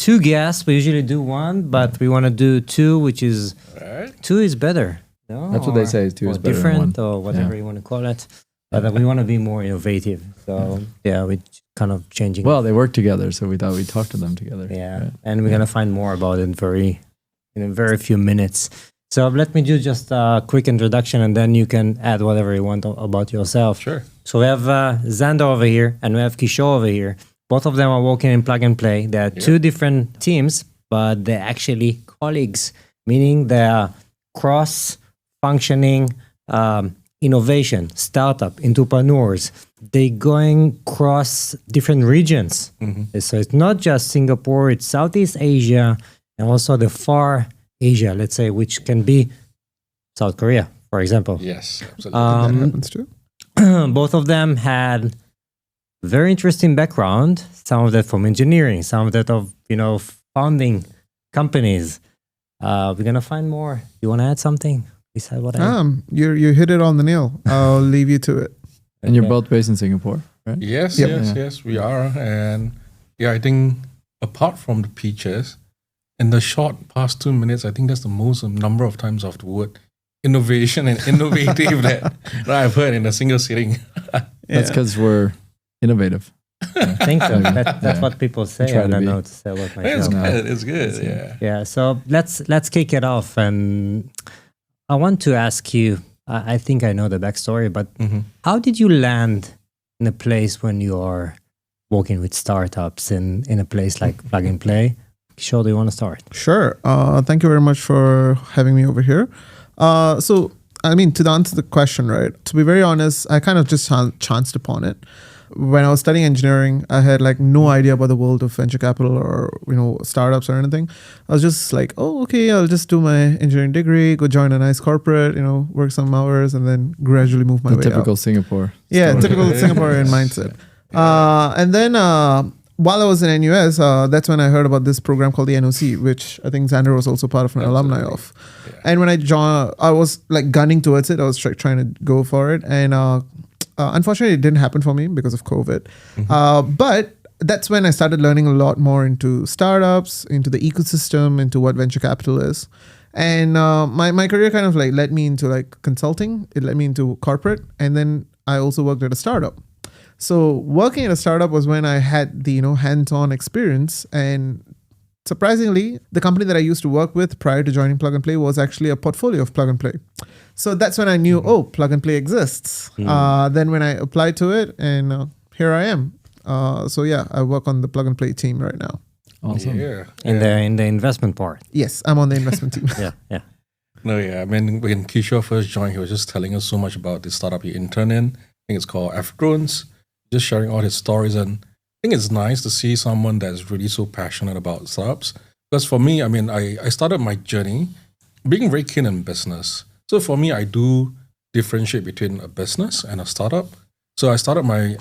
2 guests. We usually do 1, but we want to do 2, which is 2 is better. No? That's what they say. Is 2 is better different than 1. or whatever you want to call it. But we want to be more innovative. So we kind of changing. Well, they work together, so we thought we'd talk to them together. Yeah, right? and we're gonna find more about it in a very few minutes. So let me do just a quick introduction, and then you can add whatever you want about yourself. Sure. So we have Xander over here, and we have Kishore over here. Both of them are working in Plug and Play. They are 2 different teams, but they're actually colleagues, meaning they are cross-functioning innovation, startup, entrepreneurs. They're going across different regions. So it's not just Singapore, it's Southeast Asia, and also the far Asia, let's say, which can be South Korea, for example. Yes, absolutely. That happens too. Both of them had very interesting background. Some of that from engineering, some of that of founding companies. We're gonna find more. You want to add something beside what You hit it on the nail. I'll leave you to it. And you're both based in Singapore, right? Yes, Yep. yes, we are. And I think apart from the peaches, in the short past 2 minutes, I think that's the most number of times of the word innovation and innovative that I've heard in a single sitting. That's because we're innovative. I think so. That's what people say. Try I to don't be. know what to say about It's myself. good. It's good. Yeah. Yeah. So let's kick it off, and I want to ask you. I think I know the backstory, but how did you land in a place when you are working with startups in a place like Plug and Play? Kishore, do you want to start? Sure. Thank you very much for having me over here. So, I mean, to answer the question, right, to be very honest, I kind of just chanced upon it. When I was studying engineering, I had like no idea about the world of venture capital or, startups or anything. I was just like, oh, okay, I'll just do my engineering degree, go join a nice corporate, work some hours and then gradually move my way Typical up. Singapore. Yeah, story. typical Singaporean mindset. And then while I was in NUS, that's when I heard about this program called the NOC, which I think Xander was also part of an alumni of. Yeah. And when I joined, I was like gunning towards it. I was trying to go for it. And unfortunately, it didn't happen for me because of COVID. But that's when I started learning a lot more into startups, into the ecosystem, into what venture capital is. And my career kind of like led me into like consulting. It led me into corporate. And then I also worked at a startup. So working at a startup was when I had the hands-on experience, and surprisingly, the company that I used to work with prior to joining Plug and Play was actually a portfolio of Plug and Play. So that's when I knew, Plug and Play exists. Then when I applied to it, and here I am. I work on the Plug and Play team right now. Awesome. Yeah. In the investment part. Yes, I'm on the investment team. Yeah. No, yeah. I mean, when Kishore first joined, he was just telling us so much about the startup he interned in. I think it's called Afrones. Just sharing all his stories, and I think it's nice to see someone that's really so passionate about startups. Because for me, I mean, I started my journey being very keen in business. So for me, I do differentiate between a business and a startup. So I started my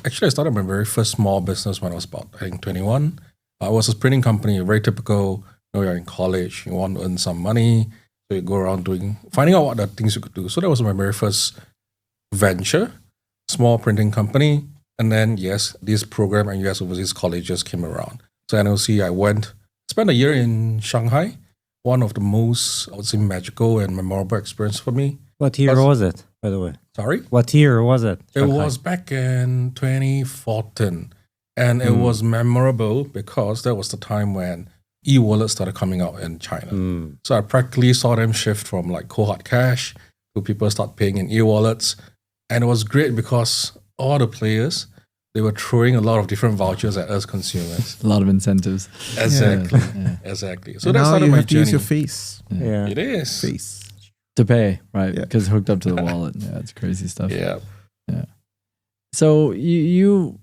very first small business when I was about, I think, 21. I was a printing company, very typical. You're in college, you want to earn some money, so you go around finding out what the things you could do. So that was my very first venture, small printing company. And then, yes, this program and US Overseas Colleges came around. So NOC, I spent a year in Shanghai, one of the most, I would say, magical and memorable experience for me. What year was it, by the way? Sorry? What year was it? It was back in 2014. And it was memorable because that was the time when e-wallets started coming out in China. So I practically saw them shift from like cohort cash to people start paying in e-wallets. And it was great because all the players, they were throwing a lot of different vouchers at us consumers. A lot of incentives. Exactly. Yeah. Exactly. So and that's now started you my have to use journey. your face. Yeah. It is. Face. To pay, right? Yeah. Because hooked up to the wallet. Yeah, it's crazy stuff. Yeah. So you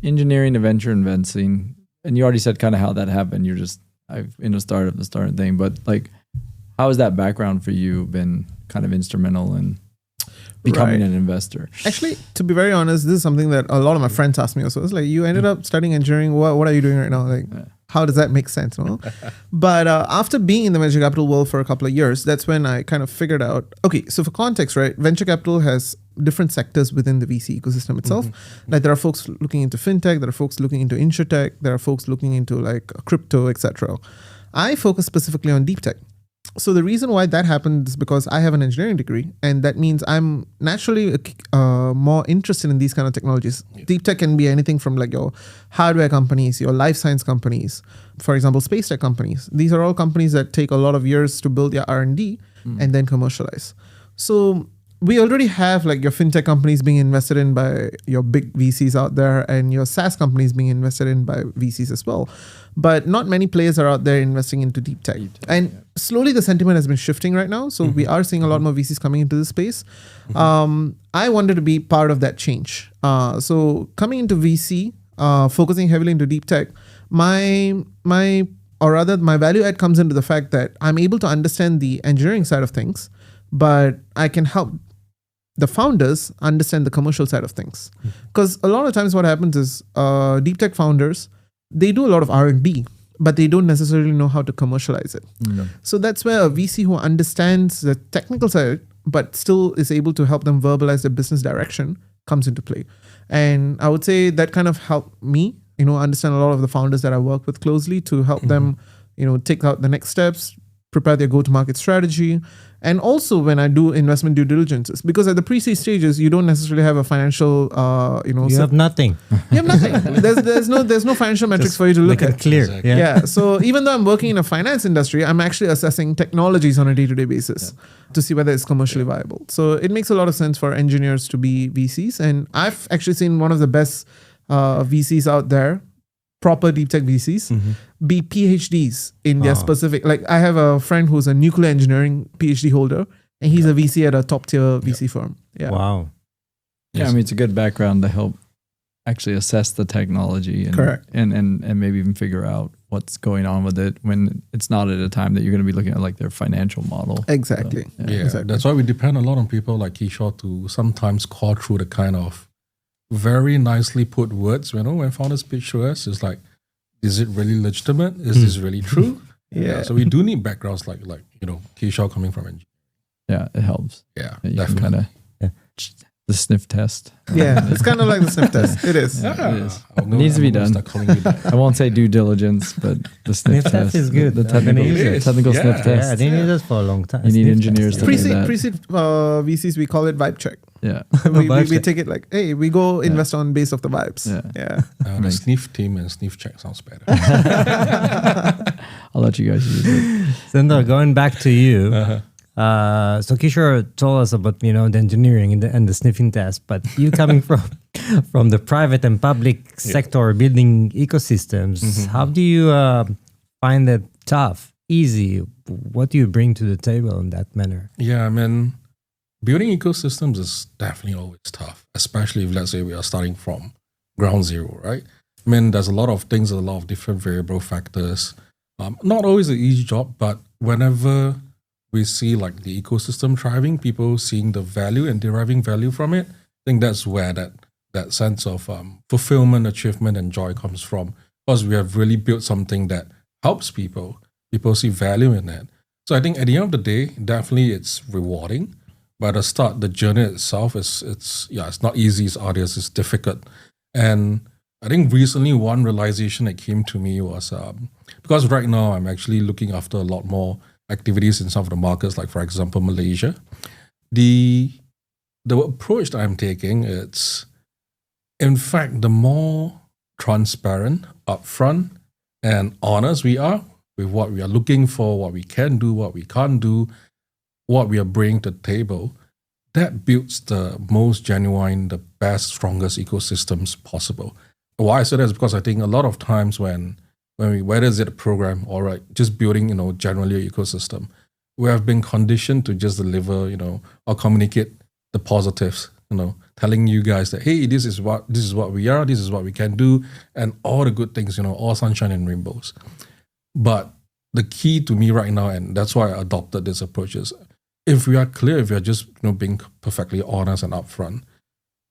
engineering to venture investing, and you already said kind of how that happened. You're just in a startup, the starting thing. But like, how has that background for you been kind of instrumental in becoming an investor? Actually, to be very honest, this is something that a lot of my friends ask me also. It's like, you ended up studying engineering. What are you doing right now? Like, how does that make sense? No? But after being in the venture capital world for a couple of years, that's when I kind of figured out, okay, so for context, right, venture capital has different sectors within the VC ecosystem itself. Like there are folks looking into fintech, there are folks looking into insurtech, there are folks looking into like crypto, etc. I focus specifically on deep tech. So the reason why that happened is because I have an engineering degree, and that means I'm naturally more interested in these kind of technologies. Yeah. Deep tech can be anything from like your hardware companies, your life science companies, for example, space tech companies. These are all companies that take a lot of years to build their R&D and then commercialize. So we already have like your fintech companies being invested in by your big VCs out there, and your SaaS companies being invested in by VCs as well. But not many players are out there investing into deep tech. And slowly the sentiment has been shifting right now. So we are seeing a lot more VCs coming into this space. I wanted to be part of that change. So coming into VC, focusing heavily into deep tech, my value add comes into the fact that I'm able to understand the engineering side of things, but I can help the founders understand the commercial side of things. Because a lot of times what happens is deep tech founders, they do a lot of R&D, but they don't necessarily know how to commercialize it. So that's where a VC who understands the technical side, but still is able to help them verbalize their business direction comes into play. And I would say that kind of helped me, understand a lot of the founders that I work with closely to help them, take out the next steps, prepare their go-to-market strategy. And also when I do investment due diligences, because at the pre-seed stages, you don't necessarily have a financial, You have nothing. you have nothing. There's no financial metrics for you to look Make it at. clear. Exactly. Yeah. Yeah. So even though I'm working in a finance industry, I'm actually assessing technologies on a day-to-day basis to see whether it's commercially viable. So it makes a lot of sense for engineers to be VCs. And I've actually seen one of the best VCs out there, proper deep tech VCs, be PhDs in their specific. Like I have a friend who's a nuclear engineering PhD holder, and he's a VC at a top tier VC firm. Yeah. Wow. Yeah, I mean, it's a good background to help actually assess the technology and, Correct. and maybe even figure out what's going on with it when it's not at a time that you're going to be looking at like their financial model. Exactly. So, Yeah, Exactly. that's why we depend a lot on people like Kishore to sometimes call through the kind of very nicely put words. When founders pitch to us, it's like, is it really legitimate? Is this really true? Yeah. So we do need backgrounds like Kishore coming from engineering. Yeah, it helps. Yeah, You can definitely. kind of Yeah. the sniff test. Yeah. It's kind of like the sniff test. It is. Yeah, it is. I'm gonna- Needs to be I'm gonna done. start calling you that. I won't say due diligence, but the sniff Sniff test is good. The I'm gonna technical, use it. technical Yeah. sniff Yeah, test. they need us for a long time. You need Sniff engineers test, to yeah. do that. Pre-seed VCs, we call it vibe check. Yeah. we Vibe take it like, hey, we go invest on base of the vibes. Yeah. Yeah. The Nice. sniff team and sniff check sounds better. I'll let you guys use it. Xander, going back to you. So Kishore told us about the engineering and the sniffing test, but you coming from the private and public sector building ecosystems, how do you find it tough, easy? What do you bring to the table in that manner? Yeah, I mean, building ecosystems is definitely always tough, especially if, let's say, we are starting from ground zero, right? I mean, there's a lot of things, a lot of different variable factors. Not always an easy job, but whenever we see like the ecosystem thriving, people seeing the value and deriving value from it, I think that's where that sense of fulfillment, achievement, and joy comes from. Because we have really built something that helps people. People see value in it. So I think at the end of the day, definitely it's rewarding. But at the start, the journey itself it's not easy, it's arduous, it's difficult. And I think recently one realization that came to me was because right now I'm actually looking after a lot more activities in some of the markets, like for example Malaysia. The approach that I'm taking, it's in fact the more transparent, upfront, and honest we are with what we are looking for, what we can do, what we can't do, what we are bringing to the table, that builds the most genuine, the best, strongest ecosystems possible. Why I say that is because I think a lot of times when we, whether it's a program or just building, generally an ecosystem, we have been conditioned to just deliver, or communicate the positives, telling you guys that, hey, this is what we are, this is what we can do, and all the good things, all sunshine and rainbows. But the key to me right now, and that's why I adopted this approach, is if we are clear, if we are just being perfectly honest and upfront,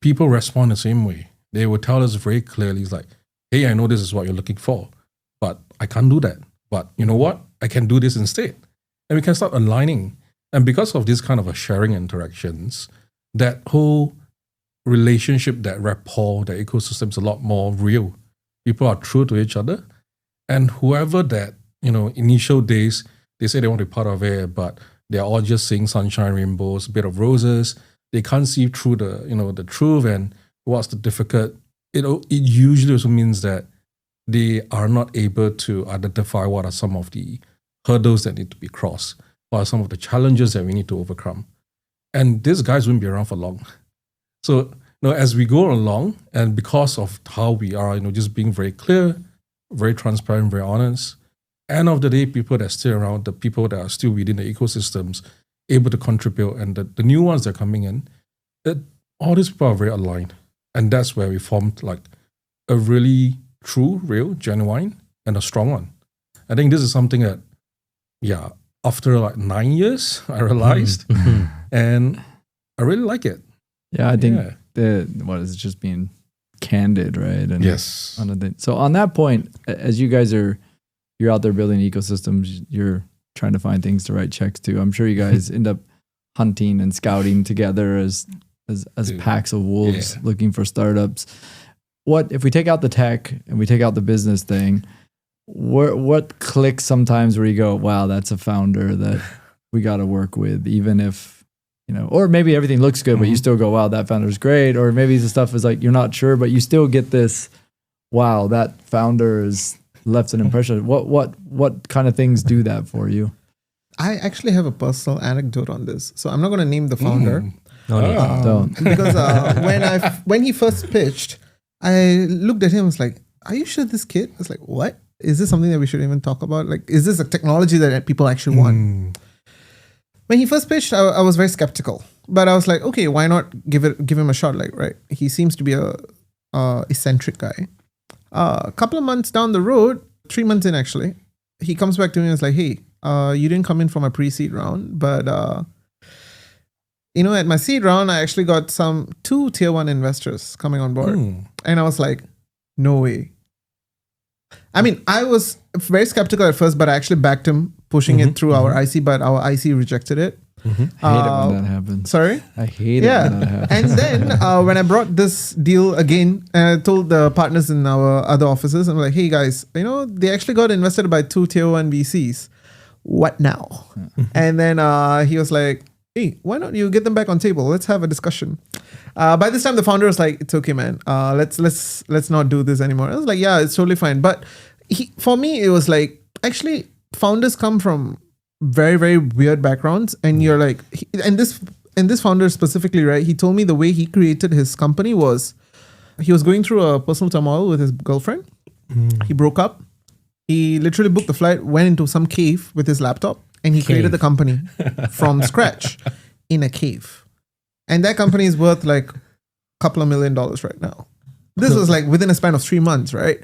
people respond the same way. They will tell us very clearly, it's like, hey, I know this is what you're looking for, but I can't do that. But you know what? I can do this instead. And we can start aligning. And because of this kind of a sharing interactions, that whole relationship, that rapport, that ecosystem is a lot more real. People are true to each other. And whoever that, initial days, they say they want to be part of it, but they're all just seeing sunshine, rainbows, a bit of roses. They can't see through the truth and what's the difficult. It usually also means that they are not able to identify what are some of the hurdles that need to be crossed, what are some of the challenges that we need to overcome. And these guys won't be around for long. So, as we go along, and because of how we are, just being very clear, very transparent, very honest, end of the day, people that are still around, the people that are still within the ecosystems, able to contribute, and the new ones that are coming in, all these people are very aligned. And that's where we formed like a really true, real, genuine, and a strong one. I think this is something that, after like 9 years, I realized, and I really like it. Yeah, I think it's just being candid, right? And yes. So on that point, as you guys you're out there building ecosystems, you're trying to find things to write checks to. I'm sure you guys end up hunting and scouting together as packs of wolves looking for startups. What if we take out the tech and we take out the business thing? What clicks sometimes where you go, wow, that's a founder that we got to work with, even if or maybe everything looks good, but you still go, wow, that founder's great. Or maybe the stuff is like you're not sure, but you still get this, wow, that founder has left an impression. What kind of things do that for you? I actually have a personal anecdote on this, so I'm not going to name the founder. Don't. Because when he first pitched, I looked at him and was like, are you sure this kid? I was like, what? Is this something that we should even talk about? Like, is this a technology that people actually want? When he first pitched, I was very skeptical. But I was like, okay, why not give him a shot? Like, right, he seems to be a eccentric guy. A couple of months down the road, 3 months in actually, he comes back to me and is like, hey, you didn't come in from a pre-seed round, but at my seed round, I actually got 2 tier 1 investors coming on board. And I was like, no way. I mean, I was very skeptical at first, but I actually backed him pushing it through our IC, but our IC rejected it. I hate it when that happens. Sorry? I hate it when that happens. And then when I brought this deal again, and I told the partners in our other offices, I'm like, hey guys, they actually got invested by 2 tier 1 VCs. What now? And then he was like, hey, why don't you get them back on table? Let's have a discussion. By this time, the founder was like, it's okay, man. Let's not do this anymore. I was like, yeah, it's totally fine. But for me, it was like, actually, founders come from very, very weird backgrounds. And you're like, and this founder specifically, right? He told me the way he created his company was, he was going through a personal turmoil with his girlfriend. He broke up. He literally booked the flight, went into some cave with his laptop, and he created the company from scratch in a cave. And that company is worth like a couple of $1 million right now. This was like within a span of 3 months, right?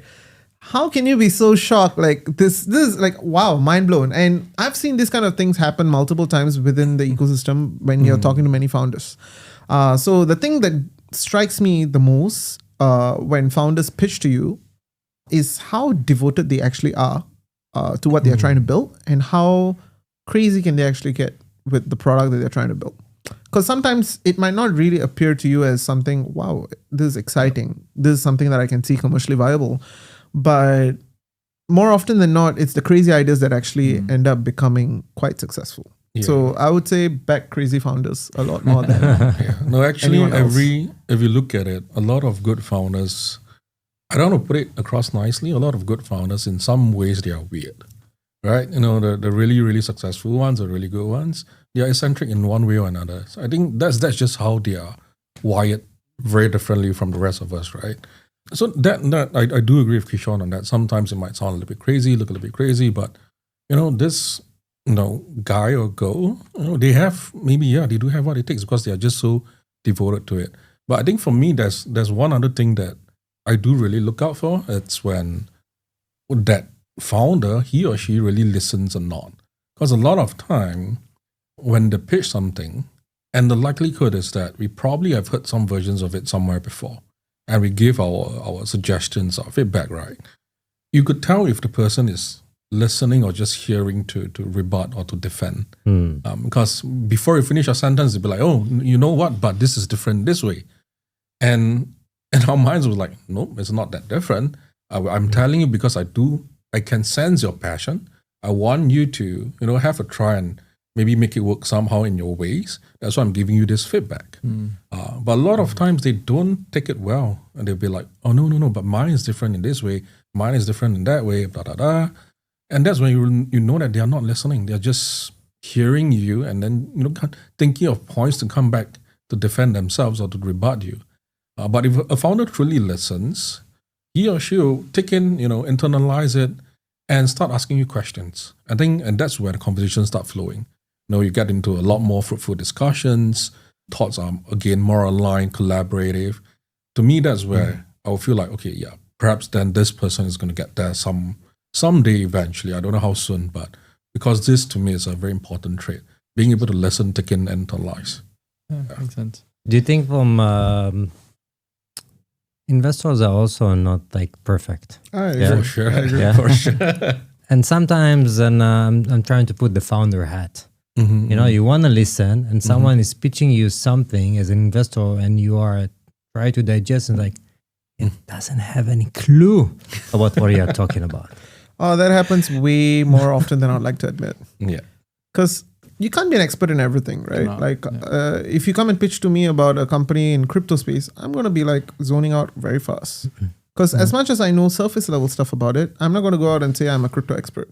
How can you be so shocked? Like this is like, wow, mind blown. And I've seen these kind of things happen multiple times within the ecosystem when you're talking to many founders. So the thing that strikes me the most when founders pitch to you is how devoted they actually are to what they're trying to build, and how crazy can they actually get with the product that they're trying to build. Because sometimes it might not really appear to you as something, wow, this is exciting. This is something that I can see commercially viable. But more often than not, it's the crazy ideas that actually end up becoming quite successful. Yeah. So I would say back crazy founders a lot more than No, actually, if you look at it, a lot of good founders, I don't know, put it across nicely, a lot of good founders, in some ways, they are weird. Right? The really, really successful ones, the really good ones, they are eccentric in one way or another. So I think that's just how they are wired very differently from the rest of us, right? So that I do agree with Kishore on that. Sometimes it might sound a little bit crazy, look a little bit crazy, but this guy or girl, they have they do have what it takes because they are just so devoted to it. But I think for me, there's one other thing that I do really look out for. It's when that founder, he or she really listens or not. Because a lot of time when they pitch something, and the likelihood is that we probably have heard some versions of it somewhere before, and we give our suggestions or feedback, right? You could tell if the person is listening or just hearing to rebut or to defend. Because before you finish a sentence, they'll be like, oh, you know what, but this is different this way. And our minds was like, no, it's not that different. I'm telling you because I can sense your passion. I want you to, have a try and maybe make it work somehow in your ways. That's why I'm giving you this feedback. But a lot of times they don't take it well. And they'll be like, oh, no, but mine is different in this way. Mine is different in that way, blah, blah, blah. And that's when you know that they are not listening. They're just hearing you and then, thinking of points to come back to defend themselves or to rebut you. But if a founder truly listens, he or she will take in, internalize it and start asking you questions. I think, and that's where the conversations start flowing. You get into a lot more fruitful discussions. Thoughts are, again, more aligned, collaborative. To me, that's where I will feel like, okay, yeah, perhaps then this person is going to get there someday eventually. I don't know how soon, but because this to me is a very important trait. Being able to listen, take in, and internalize. Yeah, makes sense. Do you think from investors are also not like perfect? For sure. Yeah. For sure. And sometimes, and I'm trying to put the founder hat. You want to listen, and someone is pitching you something as an investor, and you are try to digest and like, it doesn't have any clue about what you are talking about. Oh, that happens way more often than I'd like to admit. Yeah. Because you can't be an expert in everything, right? No, If you come and pitch to me about a company in crypto space, I'm going to be like zoning out very fast. Because as much as I know surface level stuff about it, I'm not going to go out and say I'm a crypto expert.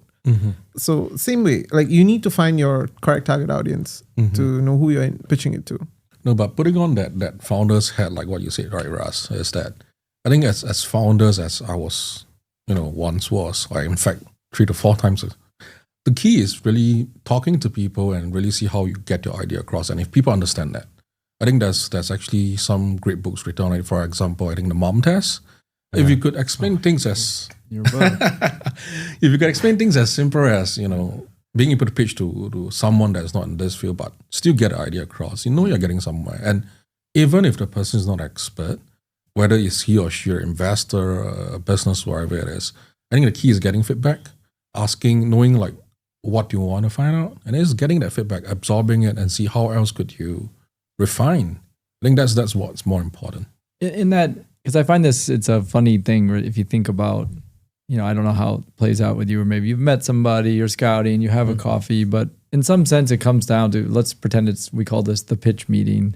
So same way, like you need to find your correct target audience to know who you're pitching it to. No, but putting on that founders hat, like what you said, right, Ras, is that I think as founders, as I was, once was, or in fact, 3 to 4 times, the key is really talking to people and really see how you get your idea across. And if people understand that, I think there's actually some great books written on it. For example, I think the Mom Test. If you could explain things as if you could explain things as simple as being able to pitch to someone that's not in this field but still get an idea across, you're getting somewhere. And even if the person is not expert, whether it's he or she, an investor, a business, wherever it is, I think the key is getting feedback, asking, knowing like what you want to find out, and it's getting that feedback, absorbing it, and see how else could you refine. I think that's what's more important. In that, because I find it's a funny thing if you think about, I don't know how it plays out with you, or maybe you've met somebody, you're scouting, you have a coffee, but in some sense it comes down to, let's pretend we call this the pitch meeting,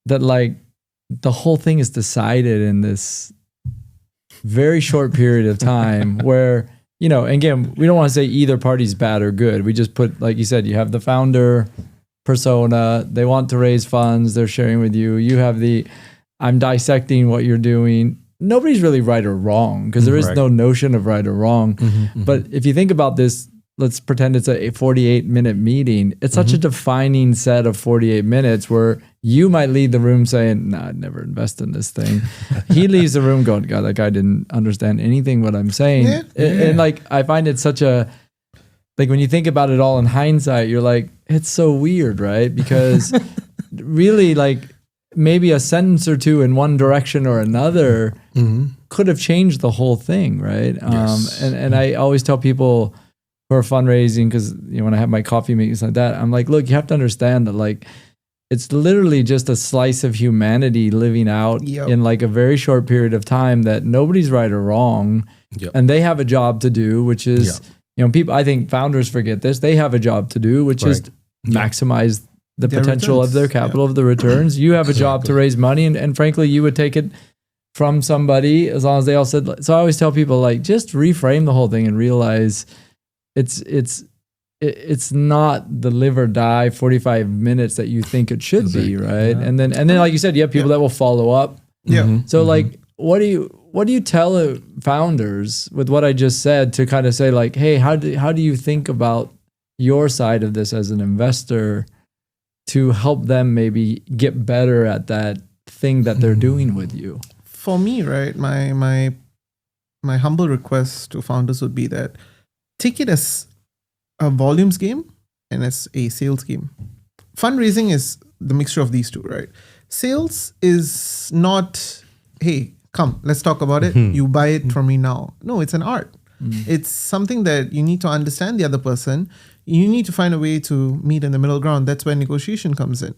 that like the whole thing is decided in this very short period of time where, again, we don't want to say either party's bad or good. We just put, like you said, you have the founder persona, they want to raise funds, they're sharing with you. You have I'm dissecting what you're doing. Nobody's really right or wrong because there is no notion of right or wrong. But if you think about this, let's pretend it's a 48-minute meeting. It's such a defining set of 48 minutes where you might leave the room saying, nah, I'd never invest in this thing. He leaves the room going, God, that guy didn't understand anything what I'm saying. And like, I find it such a, like when you think about it all in hindsight, you're like, it's so weird, right? Because really like, maybe a sentence or two in one direction or another could have changed the whole thing, right? Yes. And I always tell people who are fundraising, because when I have my coffee meetings like that, I'm like, look, you have to understand that like it's literally just a slice of humanity living out in like a very short period of time that nobody's right or wrong, and they have a job to do, which is people. I think founders forget this. They have a job to do, which is maximize the potential returns. of their capital, of the returns. You have a job to raise money, and frankly, you would take it from somebody as long as they all said. So I always tell people like, just reframe the whole thing and realize it's not the live or die 45 minutes that you think it should be, right? And then like you said, you have people that will follow up. So like, what do you tell founders with what I just said to kind of say like, hey, how do you think about your side of this as an investor to help them maybe get better at that thing that they're doing with you? For me, right, my humble request to founders would be that take it as a volumes game and as a sales game. Fundraising is the mixture of these two, right? Sales is not, hey, come, let's talk about it. You buy it from me now. No, it's an art. It's something that you need to understand the other person. You need to find a way to meet in the middle ground. That's where negotiation comes in.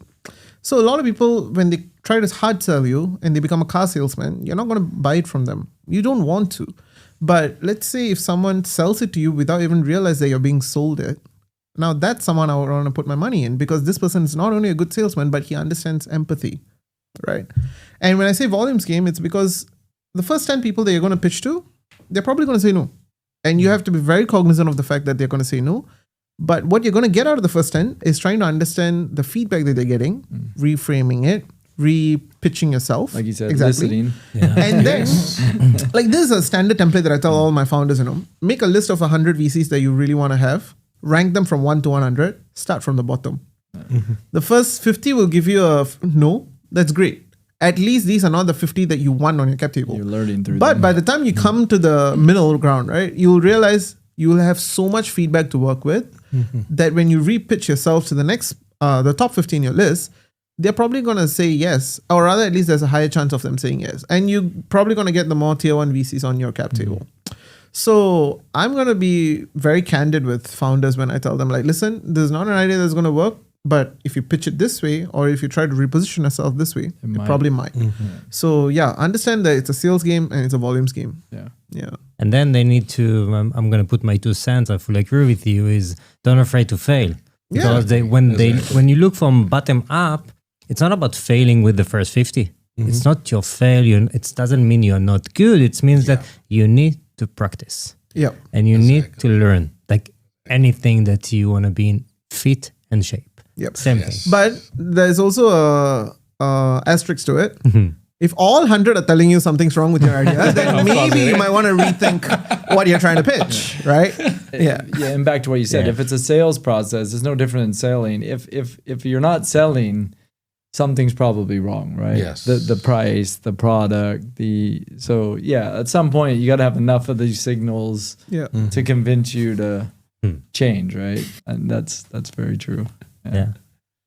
So a lot of people, when they try to hard sell you and they become a car salesman, you're not going to buy it from them. You don't want to. But let's say if someone sells it to you without even realize that you're being sold it, now that's someone I would want to put my money in, because this person is not only a good salesman, but he understands empathy, right? And when I say volumes game, it's because the first 10 people that you're going to pitch to, they're probably going to say no. And you have to be very cognizant of the fact that they're going to say no. But what you're going to get out of the first 10 is trying to understand the feedback that they're getting, reframing it, re-pitching yourself. Like you said, exactly. listening. Yeah. And then, like, this is a standard template that I tell all my founders, make a list of 100 VCs that you really want to have, rank them from 1 to 100, start from the bottom. The first 50 will give you a no, that's great. At least these are not the 50 that you want on your cap table. You're learning through But them. by the time you come to the middle ground, right, you will realize you will have so much feedback to work with that when you re-pitch yourself to the next, the top 50 in your list, they're probably going to say yes, or rather at least there's a higher chance of them saying yes. And you're probably going to get the more tier 1 VCs on your cap table. So I'm going to be very candid with founders when I tell them, like, listen, this is not an idea that's going to work, but if you pitch it this way, or if you try to reposition yourself this way, it probably might. So yeah, understand that it's a sales game and it's a volumes game. Yeah. And then they need to, I'm going to put my 2 cents, I fully agree with you, is don't afraid to fail. Because when you look from bottom up, it's not about failing with the first 50. It's not your failure. It doesn't mean you're not good. It means that you need to practice. Yeah. And you need to learn, like anything that you want to be in fit and shape. Yep. Same thing. But there's also a asterisk to it. If all 100 are telling you something's wrong with your idea, then maybe you might want to rethink what you're trying to pitch, right? Yeah, and back to what you said, if it's a sales process, it's no different than selling. If you're not selling, something's probably wrong, right? Yes. The price, the product, at some point you got to have enough of these signals to convince you to change, right? And that's very true. Yeah.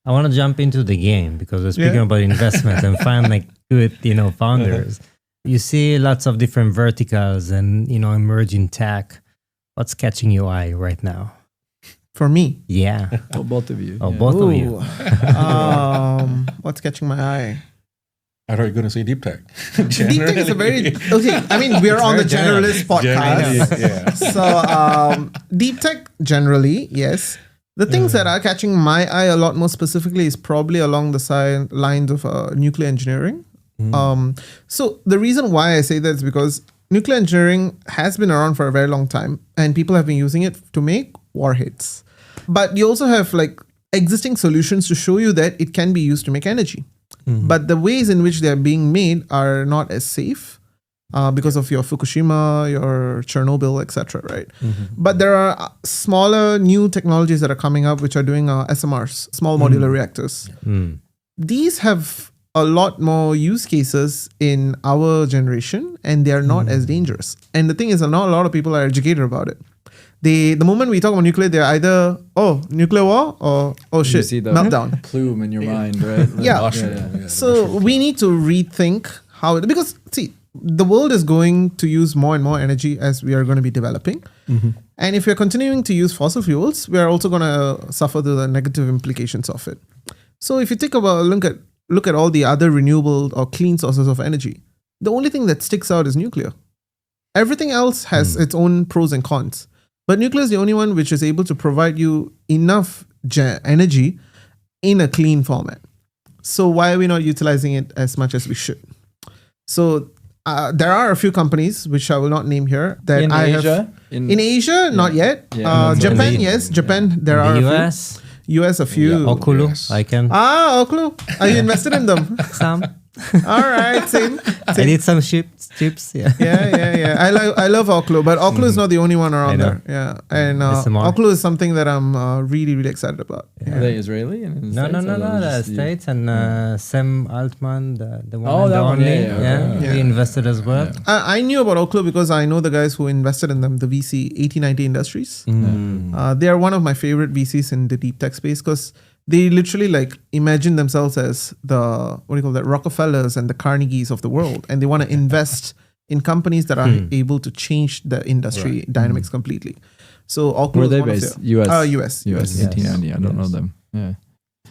I want to jump into the game because we're speaking about investment and find like good, founders. You see lots of different verticals and, emerging tech. What's catching your eye right now? For me? Yeah. Well, both of you. Oh, both of you. What's catching my eye? I thought you were going to say deep tech. Deep tech is a very, we're on the Generalists Podcast. So deep tech generally, yes. The things that are catching my eye a lot more specifically is probably along the lines of nuclear engineering. So the reason why I say that is because nuclear engineering has been around for a very long time and people have been using it to make warheads. But you also have like existing solutions to show you that it can be used to make energy. But the ways in which they're being made are not as safe because of your Fukushima, your Chernobyl, etc. Right? But there are smaller new technologies that are coming up which are doing SMRs, small modular reactors. These have a lot more use cases in our generation and they are not as dangerous. And the thing is, not a lot of people are educated about it. The moment we talk about nuclear, they're either, nuclear war or shit, You see the meltdown. plume in your mind, right? So we need to rethink how, because see, the world is going to use more and more energy as we are going to be developing. And if we're continuing to use fossil fuels, we are also going to suffer the negative implications of it. So if you take about look at all the other renewable or clean sources of energy, the only thing that sticks out is nuclear. Everything else has its own pros and cons. But nuclear is the only one which is able to provide you enough energy in a clean format. So why are we not utilizing it as much as we should? So there are a few companies, which I will not name here, that in I Asia? have... In Asia, not yet. Japan, yes. Japan, there are US? a few. US, a few. Okulu, Yes. I can. Okulu. Are you invested in them? Some. All right, same. I did some chips. Yeah. Yeah. I love Okulu, but Okulu is not the only one around there. Yeah, and Okulu is something that I'm really, really excited about. Are they Israeli? No, the States and Sam Altman, the one Oh, and that the one, only. yeah. He invested as well. I knew about Okulu because I know the guys who invested in them, the VC 8090 Industries. They are one of my favorite VCs in the deep tech space because they literally like imagine themselves as the Rockefellers and the Carnegies of the world, and they want to invest in companies that are able to change the industry dynamics completely. So Okulu Where are they is one based? of their, US. US. US. 1890. I don't know them. Yeah.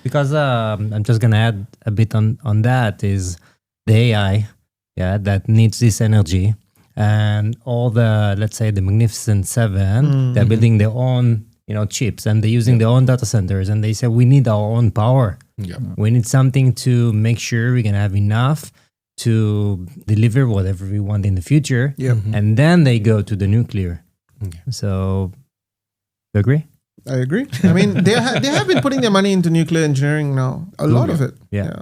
because I'm just gonna add a bit on that is the AI, that needs this energy, and all the, let's say, the Magnificent Seven, they're building their own chips, and they're using their own data centers, and they say we need our own power. Yeah. We need something to make sure we can have enough to deliver whatever we want in the future. Yeah. And then they go to the nuclear. So, you agree? I agree. I mean, they have been putting their money into nuclear engineering now. A lot of it. Yeah.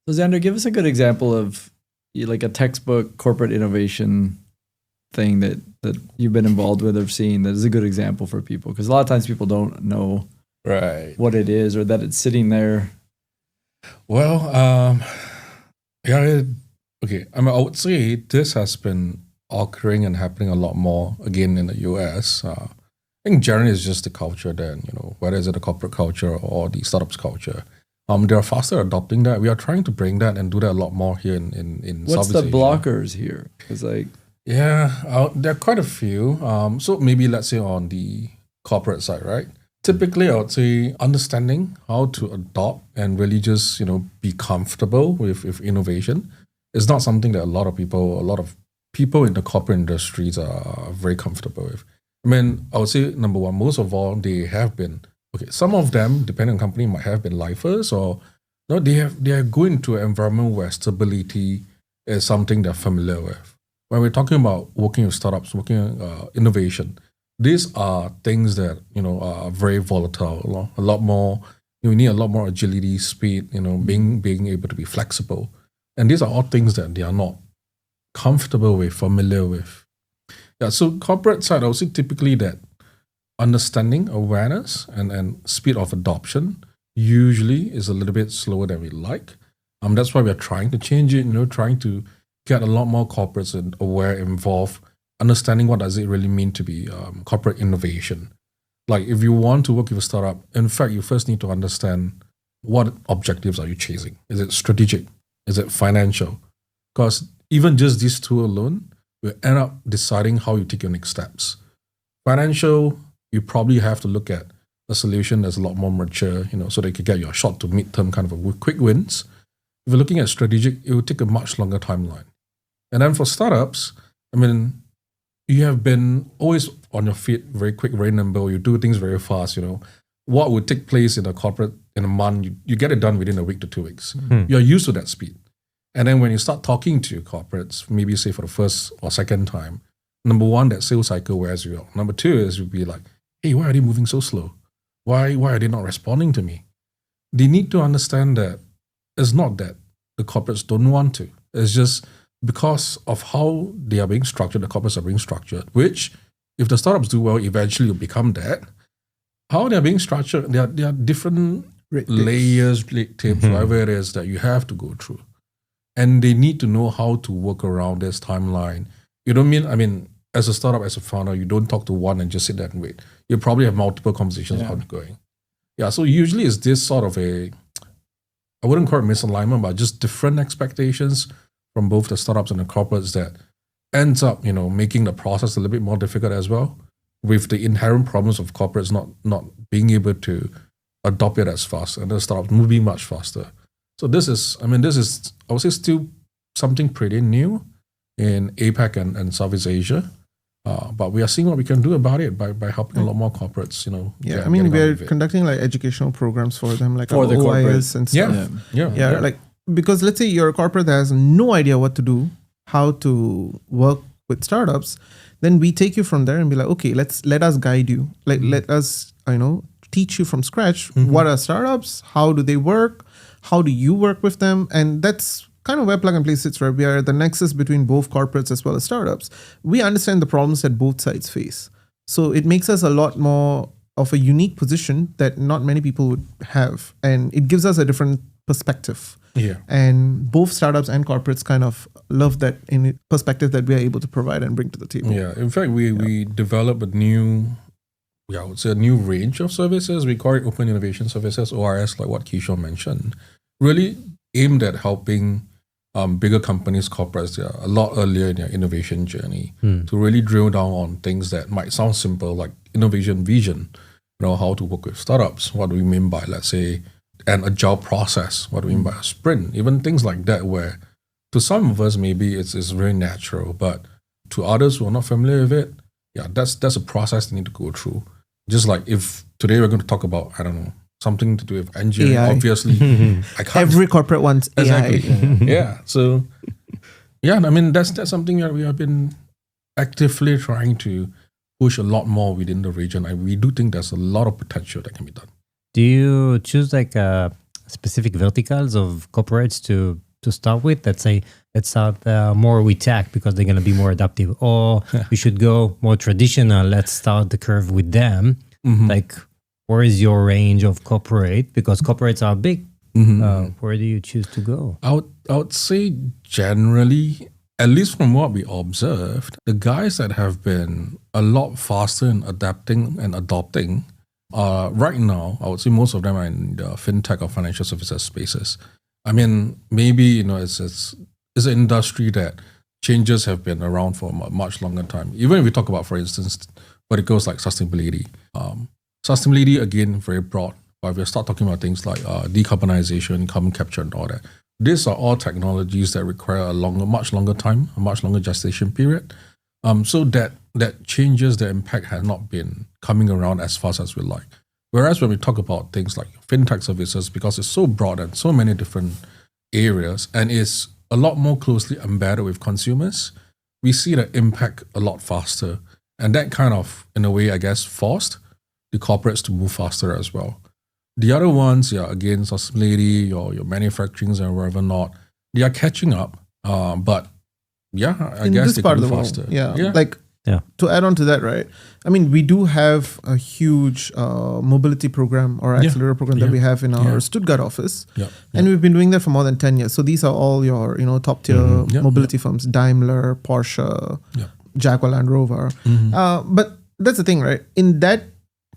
So Xander, give us a good example of like a textbook corporate innovation thing that you've been involved with or seen that is a good example for people. Because a lot of times people don't know what it is or that it's sitting there. Well, okay. I mean, I would say this has been occurring and happening a lot more again in the US. I think generally it's just the culture then, whether it's the corporate culture or the startups culture. They are faster adopting that. We are trying to bring that and do that a lot more here in What's Southeast the Asia. blockers here? Because like, there are quite a few. So maybe let's say on the corporate side, right? Typically, I would say understanding how to adopt and really just be comfortable with innovation is not something that a lot of people in the corporate industries are very comfortable with. I mean, I would say number one, most of all, they have been. Okay, some of them, depending on company, might have been lifers, or they are going to an environment where stability is something they're familiar with. When we're talking about working with startups, working innovation, these are things that are very volatile. A lot more. You need a lot more agility, speed. Being able to be flexible, and these are all things that they are not comfortable with, familiar with. Yeah. So corporate side, I would say typically that understanding, awareness, and speed of adoption usually is a little bit slower than we like. That's why we're trying to change it. Trying to get a lot more corporates aware, involved. Understanding what does it really mean to be corporate innovation. Like if you want to work with a startup, in fact, you first need to understand what objectives are you chasing. Is it strategic? Is it financial? Because even just these two alone will end up deciding how you take your next steps. Financial, you probably have to look at a solution that's a lot more mature, so they can get your short to mid-term kind of a quick wins. If you're looking at strategic, it will take a much longer timeline. And then for startups, I mean, you have been always on your feet, very quick, very nimble. You do things very fast. What would take place in a corporate in a month, you get it done within a week to 2 weeks. You're used to that speed. And then when you start talking to corporates, maybe say for the first or second time, number one, that sales cycle wears you out. Number two is you'll be like, hey, why are they moving so slow? Why are they not responding to me? They need to understand that it's not that the corporates don't want to. It's just because of how they are being structured, the corporates are being structured, which if the startups do well, eventually will become that. How they're being structured, there are different layers, tapes, whatever it is that you have to go through. And they need to know how to work around this timeline. As a startup, as a founder, you don't talk to one and just sit there and wait. You probably have multiple conversations how it's going. Yeah, so usually it's this sort of I wouldn't call it misalignment, but just different expectations from both the startups and the corporates that ends up, making the process a little bit more difficult as well, with the inherent problems of corporates not being able to adopt it as fast and the startups moving much faster. So this is, I would say, still something pretty new in APAC and Southeast Asia. But we are seeing what we can do about it by helping a lot more corporates, we're conducting like educational programs for them, like for the OIS and stuff. Yeah. Like, because let's say you're a corporate that has no idea what to do, how to work with startups, then we take you from there and be like, okay, let us guide you. Like, let us, teach you from scratch. What are startups? How do they work? How do you work with them? And that's kind of where Plug and Play sits, right? We are the nexus between both corporates as well as startups. We understand the problems that both sides face. So it makes us a lot more of a unique position that not many people would have. And it gives us a different perspective. Yeah. And both startups and corporates kind of love that in perspective that we are able to provide and bring to the table. Yeah. In fact, we developed a new range of services. We call it Open Innovation Services, ORS, like what Kishore mentioned. Really aimed at helping bigger companies, corporates, they are a lot earlier in their innovation journey to really drill down on things that might sound simple, like innovation vision, how to work with startups. What do we mean by, let's say, an agile process. What do we mean by a sprint? Even things like that, where to some of us maybe it's very natural, but to others who are not familiar with it, yeah, that's a process they need to go through. Just like if today we're going to talk about, I don't know, something to do with engineering, AI. obviously, I can't. Every corporate wants Exactly. AI. Yeah. So, yeah, I mean, that's something that we have been actively trying to push a lot more within the region. And we do think there's a lot of potential that can be done. Do you choose like specific verticals of corporates to start with? Let's say let's start more with tech because they're going to be more adaptive, or we should go more traditional. Let's start the curve with them. Like, where is your range of corporate? Because corporates are big. Where do you choose to go? I would say generally, at least from what we observed, the guys that have been a lot faster in adapting and adopting, right now, I would say most of them are in the fintech or financial services spaces. I mean, maybe, it's an industry that changes have been around for a much longer time. Even if we talk about, for instance, verticals like sustainability. Sustainability, again, very broad. But if we start talking about things like decarbonization, carbon capture and all that, these are all technologies that require a much longer time, a much longer gestation period. So that changes, the impact has not been coming around as fast as we like. Whereas when we talk about things like fintech services, because it's so broad and so many different areas and is a lot more closely embedded with consumers, we see the impact a lot faster. And that kind of, in a way, I guess, forced the corporates to move faster as well. The other ones, again, sustainability, your manufacturing and wherever not, they are catching up. But yeah, I In guess this they part can of move the faster. world, to add on to that, right? I mean, we do have a huge mobility program or accelerator program that we have in our Stuttgart office, and we've been doing that for more than 10 years. So these are all your top tier mobility firms: Daimler, Porsche, Jaguar Land Rover. But that's the thing, right? In that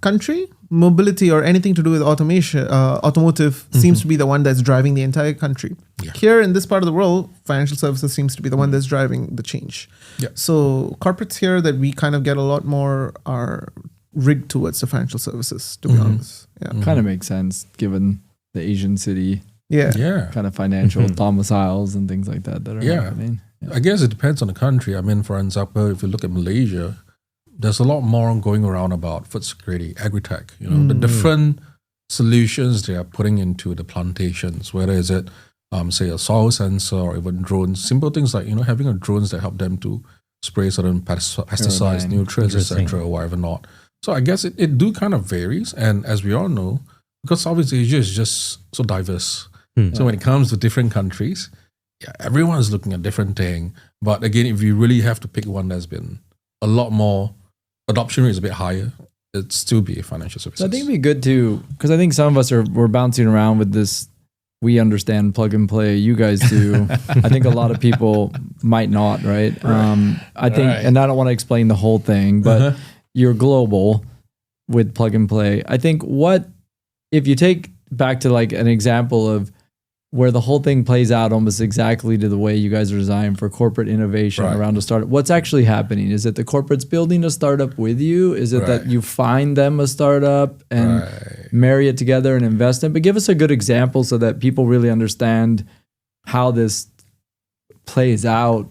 country, mobility or anything to do with automation, automotive seems to be the one that's driving the entire country. Here in this part of the world, financial services seems to be the one that's driving the change. So corporates here that we kind of get a lot more are rigged towards the financial services, to be honest. Kind of makes sense given the Asian city kind of financial domiciles and things like that are happening. I guess it depends on the country. I mean, for example, if you look at Malaysia, there's a lot more going around about food security, agri-tech, the different solutions they are putting into the plantations, whether is it, say, a soil sensor or even drones, simple things like, having a drones that help them to spray certain pesticides, nutrients, etc., or whatever not. So I guess it do kind of varies. And as we all know, because Southeast Asia is just so diverse. So when it comes to different countries, everyone's looking at different thing. But again, if you really have to pick one that's been a lot more, adoption rate is a bit higher, it'd still be financial services. So I think it'd be good to, because I think some of us we're bouncing around with this, we understand plug and play, you guys do. I think a lot of people might not, right? I think, and I don't want to explain the whole thing, but you're global with plug and play. I think if you take back to like an example of where the whole thing plays out almost exactly to the way you guys are designed for corporate innovation around a startup. What's actually happening? Is it the corporate's building a startup with you? Is it that you find them a startup and marry it together and invest in it? But give us a good example so that people really understand how this plays out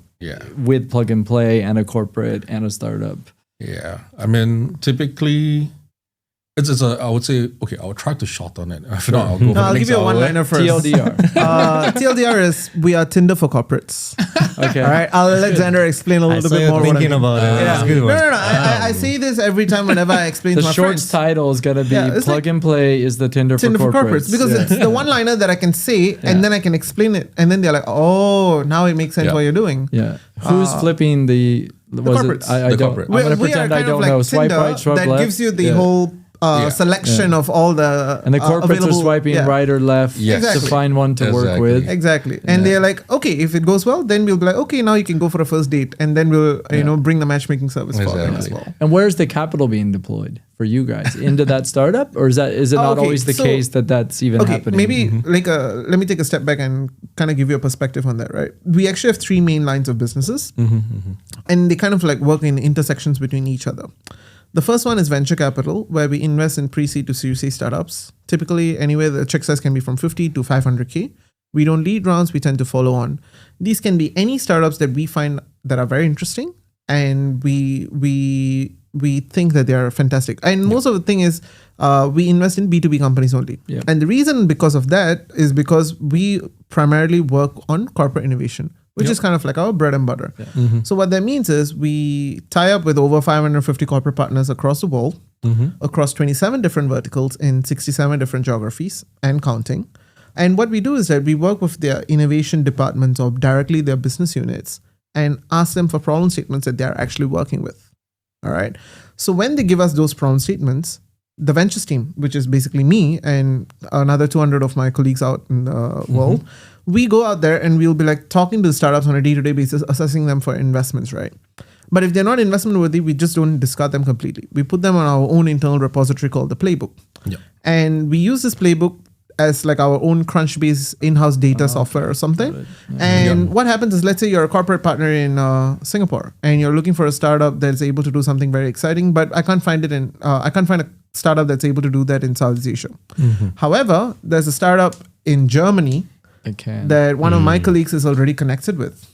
with plug and play and a corporate and a startup. Yeah. I mean, typically, I would say, okay, I'll try to shorten it. If not, I'll go I'll give you a one-liner first. TLDR. TLDR is we are Tinder for corporates. Okay. All right. I'll let Xander explain a little bit more. Thinking about it. Yeah. That's a good one. No. I say this every time whenever I explain The to my short friends. title is going to be plug and play is the Tinder for corporates. Because it's the one-liner that I can say and then I can explain it. And then they're like, oh, now it makes sense what you're doing. Yeah. Who's flipping the corporates. I don't. corporate. I'm going to pretend I don't know. Swipe right, swipe that left. gives you the whole selection of all the and the corporates are swiping right or left to find one to work with. Exactly. And they're like, okay, if it goes well, then we'll be like, okay, now you can go for a first date. And then we'll, bring the matchmaking service for them as well. And where's the capital being deployed for you guys? Into that startup? Or is it not always the case that's even happening? Maybe let me take a step back and kind of give you a perspective on that, right? We actually have 3 main lines of businesses and they kind of like work in intersections between each other. The first one is venture capital, where we invest in pre-seed to Series A startups. Typically, anywhere the check size can be from 50 to 500K. We don't lead rounds, we tend to follow on. These can be any startups that we find that are very interesting, and we think that they are fantastic. And most of the thing is, we invest in B2B companies only. Yeah. And the reason because of that is because we primarily work on corporate innovation, which is kind of like our bread and butter. Yeah. So what that means is we tie up with over 550 corporate partners across the world, across 27 different verticals in 67 different geographies and counting. And what we do is that we work with their innovation departments or directly their business units and ask them for problem statements that they're actually working with. All right. So when they give us those problem statements, the ventures team, which is basically me and another 200 of my colleagues out in the world, we go out there and we'll be like talking to the startups on a day-to-day basis, assessing them for investments, right? But if they're not investment worthy, we just don't discard them completely. We put them on our own internal repository called the Playbook. Yeah. And we use this Playbook as like our own Crunchbase in-house data software or something. And what happens is, let's say you're a corporate partner in Singapore and you're looking for a startup that's able to do something very exciting, but I can't find a startup that's able to do that in Southeast Asia. However, there's a startup in Germany that one of my colleagues is already connected with.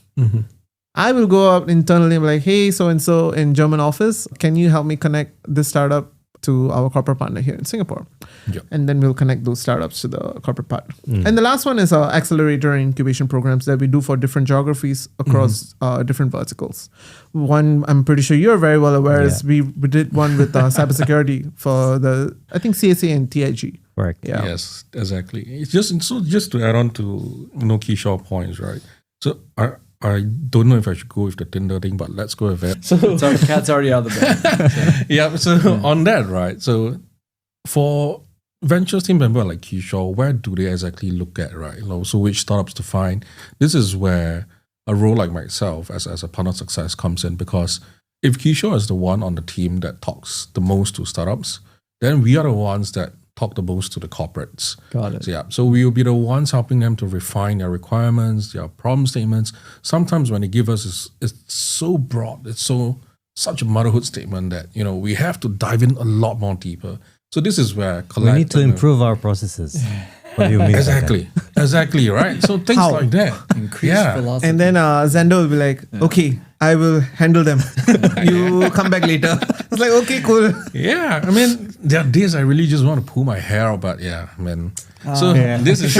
I will go up internally and be like, hey, so-and-so in German office, can you help me connect this startup to our corporate partner here in Singapore? And then we'll connect those startups to the corporate partner. And the last one is our Accelerator and incubation programs that we do for different geographies across different verticals. One I'm pretty sure you're very well aware is we did one with cybersecurity for the, I think, CSA and TIG. Correct. Yeah. Yes, exactly. It's just to add on to Kishore points, right? So I don't know if I should go with the Tinder thing, but let's go with it. So cat's already out of the bag. Yeah. So on that, right? So for ventures team member like Kishore, where do they exactly look at, right? So which startups to find? This is where a role like myself as a partner of success comes in, because if Kishore is the one on the team that talks the most to startups, then we are the ones that talk the most to the corporates. Got it. So, yeah. So we will be the ones helping them to refine their requirements, their problem statements. Sometimes when they give us, it's so broad. It's such a motherhood statement that, we have to dive in a lot more deeper. So this is where we need to improve our processes. What do you mean? Exactly, right? So things like that. Increase velocity. And then Xander will be like, okay, I will handle them. You come back later. It's like, okay, cool. Yeah, I mean, there are days I really just want to pull my hair out, but this is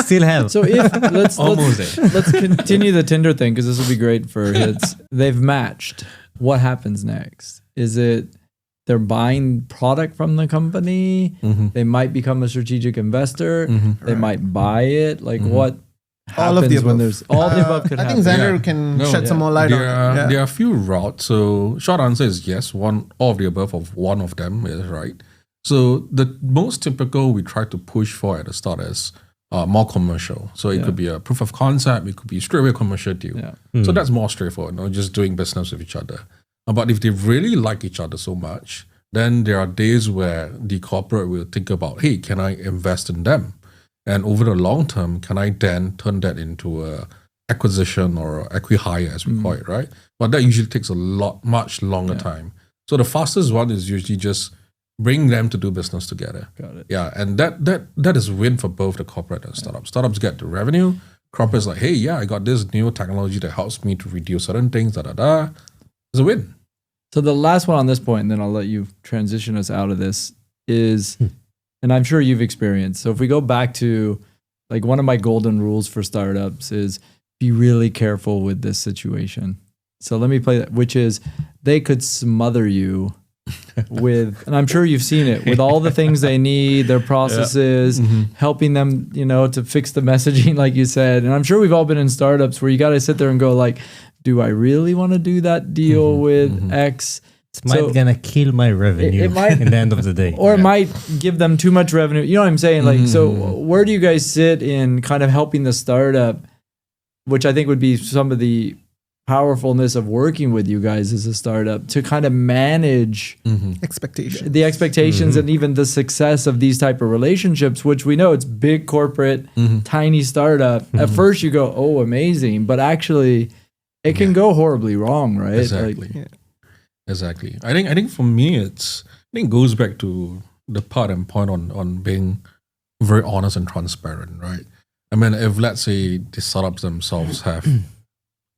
still have. So let's almost there. Let's continue the Tinder thing, because this will be great for hits. They've matched. What happens next? Is it they're buying product from the company? They might become a strategic investor. They might buy it. Like what happens when there's all the above could I happen? think Xander can shed some more light on it. There are a few routes. So short answer is yes, all of the above of one of them is right. So the most typical we try to push for at the start is more commercial. So it could be a proof of concept. It could be straight away a commercial deal. So that's more straightforward, just doing business with each other. But if they really like each other so much, then there are days where the corporate will think about, hey, can I invest in them? And over the long term, can I then turn that into a acquisition or acqui-hire, as we call it, right? But that usually takes much longer time. So the fastest one is usually just bring them to do business together. Got it. Yeah, and that is a win for both the corporate and startups. Startups get the revenue. Corporate's like, hey, I got this new technology that helps me to reduce certain things, It's a win. So the last one on this point, and then I'll let you transition us out of this, is, and I'm sure you've experienced. So if we go back to, like, one of my golden rules for startups is be really careful with this situation. So let me play that, which is they could smother you with, and I'm sure you've seen it, with all the things they need, their processes, helping them, to fix the messaging, like you said. And I'm sure we've all been in startups where you got to sit there and go like, do I really want to do that deal with X? It's gonna kill my revenue it might, in the end of the day. Or it might give them too much revenue. You know what I'm saying? Like, so where do you guys sit in kind of helping the startup, which I think would be some of the powerfulness of working with you guys as a startup, to kind of manage the expectations and even the success of these type of relationships, which we know it's big corporate, tiny startup. At first you go, oh, amazing. But actually it can go horribly wrong, right? Exactly. Exactly. I think for me it goes back to the part and point on being very honest and transparent, right? I mean, if let's say the startups themselves have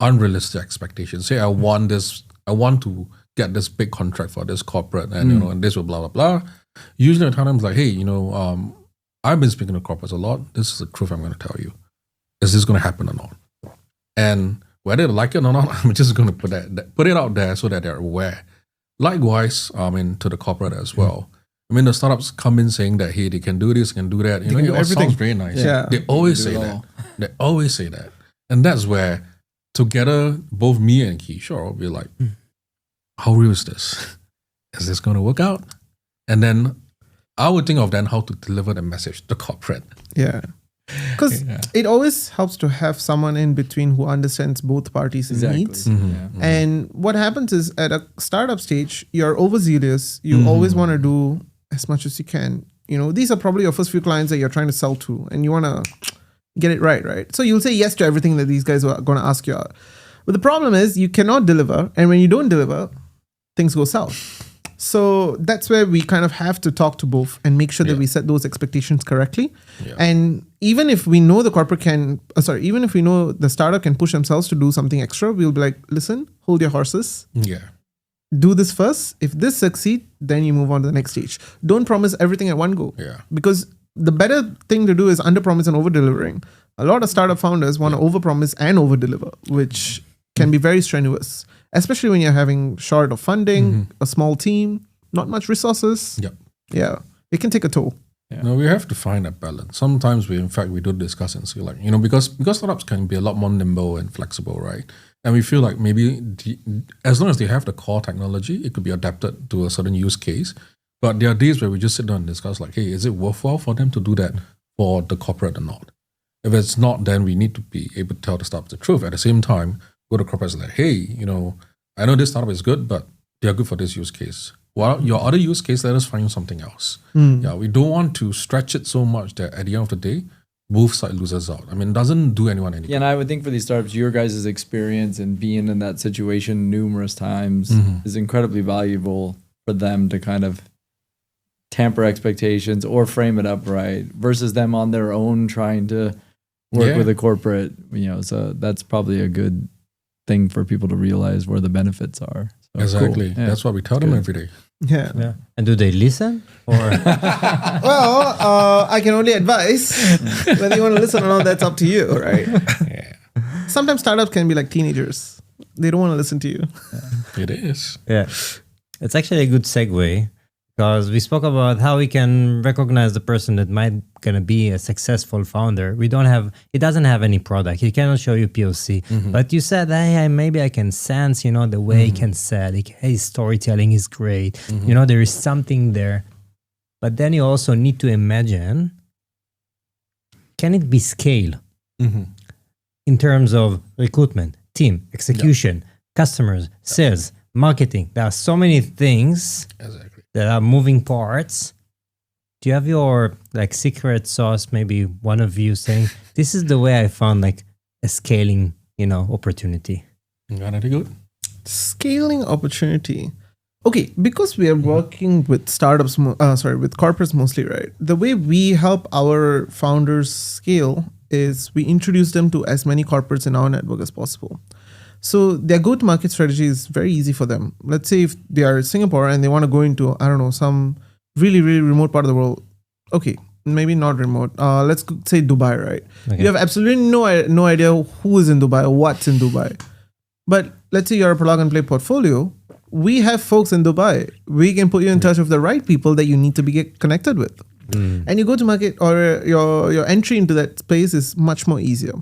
unrealistic expectations, say I want to get this big contract for this corporate, and and this will blah blah blah. Usually, I tell them like, hey, I've been speaking to corporates a lot. This is the truth I'm going to tell you. Is this going to happen or not? And whether they like it or not, I'm just going to put it out there so that they're aware. Likewise, to the corporate as well. I mean, the startups come in saying that, hey, they can do this, can do that. Can do it all everything. sounds very nice. Yeah. They always say that. They always say that. And that's where, together, both me and Kishore will be like, how real is this? Is this going to work out? And then I would think of then how to deliver the message to corporate. Yeah. Because it always helps to have someone in between who understands both parties' needs. And what happens is at a startup stage, you're overzealous. You always want to do as much as you can. These are probably your first few clients that you're trying to sell to, and you want to get it right? So you'll say yes to everything that these guys are going to ask you out. But the problem is you cannot deliver. And when you don't deliver, things go south. So that's where we kind of have to talk to both and make sure that we set those expectations correctly. Yeah. And even if we know the corporate even if we know the startup can push themselves to do something extra, we'll be like, listen, hold your horses. Yeah. Do this first. If this succeeds, then you move on to the next stage. Don't promise everything at one go. Yeah. Because the better thing to do is under-promise and over-delivering. A lot of startup founders want to over-promise and over-deliver, which can be very strenuous. Especially when you're having short of funding, a small team, not much resources. Yep. Yeah. It can take a toll. Yeah. No, we have to find a balance. Sometimes we do discuss and say like, because startups can be a lot more nimble and flexible, right? And we feel like maybe as long as they have the core technology, it could be adapted to a certain use case. But there are days where we just sit down and discuss like, hey, is it worthwhile for them to do that for the corporate or not? If it's not, then we need to be able to tell the startup the truth. At the same time, go to corporates like, hey, I know this startup is good, but they are good for this use case. Well, your other use case, let us find something else. Yeah, we don't want to stretch it so much that at the end of the day, both sides loses out. I mean, it doesn't do anyone any good. Yeah, and I would think for these startups, your guys' experience and being in that situation numerous times is incredibly valuable for them to kind of tamper expectations or frame it up right versus them on their own trying to work with a corporate, so that's probably a good thing for people to realize where the benefits are. So Exactly. cool. Yeah. That's what we tell them every day. Yeah. And do they listen? Or Well, I can only advise. Whether you want to listen or not, that's up to you, right? Yeah. Sometimes startups can be like teenagers. They don't want to listen to you. It is. yeah, it's actually a good segue because we spoke about how we can recognize the person that might gonna be a successful founder. It doesn't have any product. He cannot show you POC, but you said, hey, maybe I can sense, the way he can sell. Like, his storytelling is great. There is something there. But then you also need to imagine, can it be scaled in terms of recruitment, team, execution, customers, sales, marketing? There are so many things that are moving parts. Do you have your secret sauce? Maybe one of you saying, this is the way I found a scaling, opportunity. That'd be good. Scaling opportunity. Okay, because we are working with startups, with corporates mostly, right? The way we help our founders scale is we introduce them to as many corporates in our network as possible. So their go-to-market strategy is very easy for them. Let's say if they are Singapore and they want to go into, some really, really remote part of the world. Okay, maybe not remote. Let's say Dubai, right? Okay. You have absolutely no idea who is in Dubai or what's in Dubai. But let's say you're a plug-and-play portfolio. We have folks in Dubai. We can put you in touch with the right people that you need to be connected with. And your go-to-market or your entry into that space is much more easier.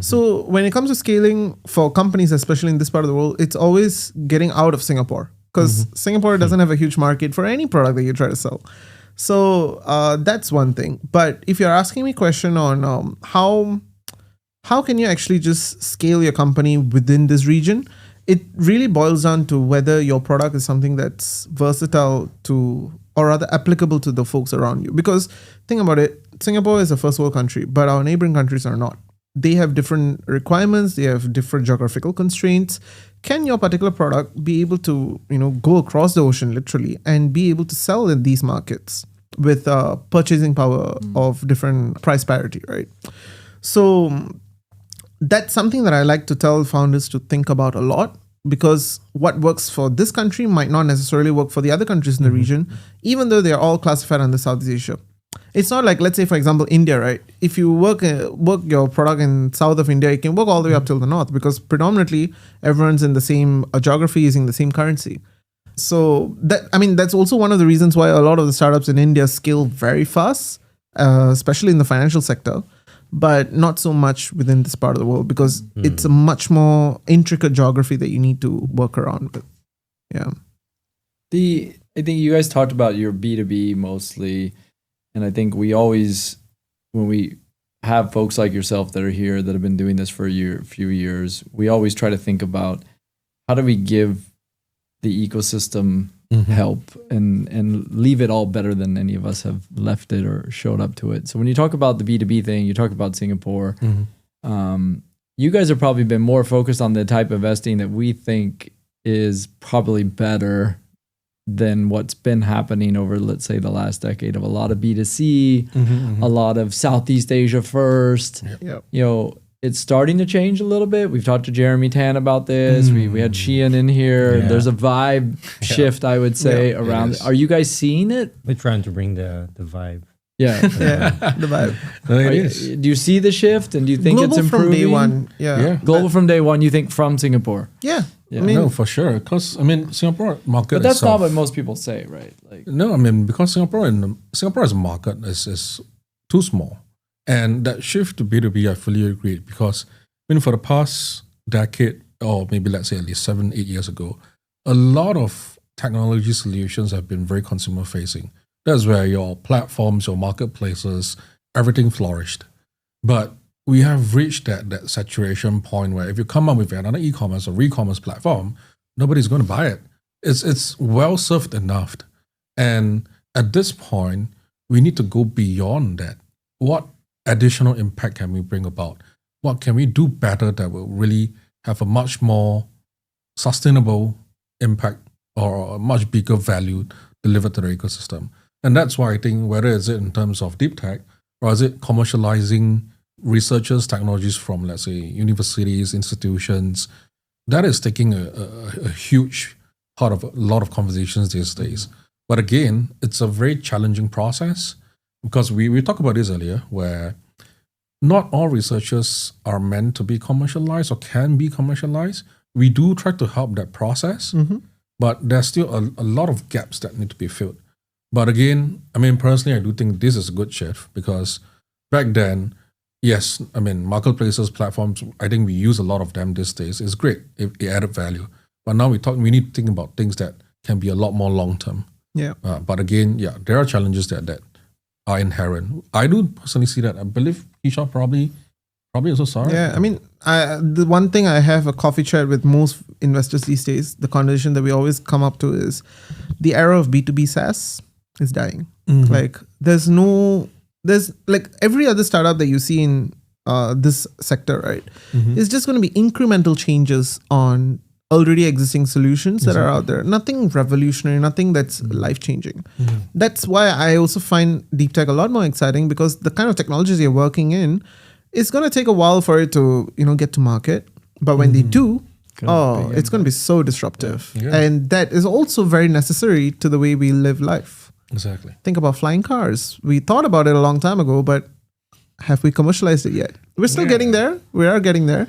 So when it comes to scaling for companies, especially in this part of the world, it's always getting out of Singapore because Singapore doesn't have a huge market for any product that you try to sell. So that's one thing. But if you're asking me a question on how can you actually just scale your company within this region, it really boils down to whether your product is something that's versatile to or rather applicable to the folks around you. Because think about it, Singapore is a first world country, but our neighboring countries are not. they have different requirements, they have different geographical constraints. Can your particular product be able to, go across the ocean literally and be able to sell in these markets with purchasing power of different price parity, right? So that's something that I like to tell founders to think about a lot, because what works for this country might not necessarily work for the other countries in the region, even though they're all classified under Southeast Asia. It's not like, let's say, for example, India, right? If you work your product in south of India, it can work all the way up till the north, because predominantly everyone's in the same geography, using the same currency. So that's also one of the reasons why a lot of the startups in India scale very fast, especially in the financial sector, but not so much within this part of the world, because it's a much more intricate geography that you need to work around with. Yeah. I think you guys talked about your B2B mostly. And I think we always, when we have folks like yourself that are here that have been doing this for a few years, we always try to think about how do we give the ecosystem help and leave it all better than any of us have left it or showed up to it. So when you talk about the B2B thing, you talk about Singapore, you guys have probably been more focused on the type of investing that we think is probably better than what's been happening over, let's say, the last decade of a lot of B2C, a lot of Southeast Asia first. Yep. It's starting to change a little bit. We've talked to Jeremy Tan about this. We had Sheehan in here. Yeah. There's a vibe shift, I would say, around. Are you guys seeing it? We're trying to bring the vibe. Yeah. The vibe. Do you see the shift, and do you think Global it's improving? from day one. Yeah. Global from day one, you think, from Singapore? Yeah. Yeah. No, for sure. Because Singapore market. But that's itself, not what most people say, right? Like, no, because Singapore as a market is too small, and that shift to B2B, I fully agree. Because for the past decade, or maybe let's say at least 7-8 years ago, a lot of technology solutions have been very consumer facing. That's where your platforms, your marketplaces, everything flourished. But we have reached that saturation point where if you come up with another e-commerce or re-commerce platform, nobody's going to buy it. It's well served enough. And at this point, we need to go beyond that. What additional impact can we bring about? What can we do better that will really have a much more sustainable impact or a much bigger value delivered to the ecosystem? And that's why I think, whether it's in terms of deep tech or is it commercializing researchers, technologies from, let's say, universities, institutions, that is taking a huge part of a lot of conversations these days. But again, it's a very challenging process, because we talked about this earlier, where not all researchers are meant to be commercialized or can be commercialized. We do try to help that process, but there's still a lot of gaps that need to be filled. But again, personally, I do think this is a good shift, because back then, yes, marketplaces, platforms, I think we use a lot of them these days. It's great. It added value. But now we need to think about things that can be a lot more long-term. Yeah. But again, there are challenges that are inherent. I do personally see that. I believe Kishore probably also saw it. Yeah, the one thing I have a coffee chat with most investors these days, the conversation that we always come up to is the era of B2B SaaS is dying. Like there's like every other startup that you see in this sector, right? It's just going to be incremental changes on already existing solutions that are out there. Nothing revolutionary, nothing that's life-changing. That's why I also find deep tech a lot more exciting, because the kind of technologies you're working in, it's going to take a while for it to, get to market. But when they do, it's going to be so disruptive. Yeah. And that is also very necessary to the way we live life. Exactly. Think about flying cars. We thought about it a long time ago, but have we commercialized it yet? We're still getting there. We are getting there.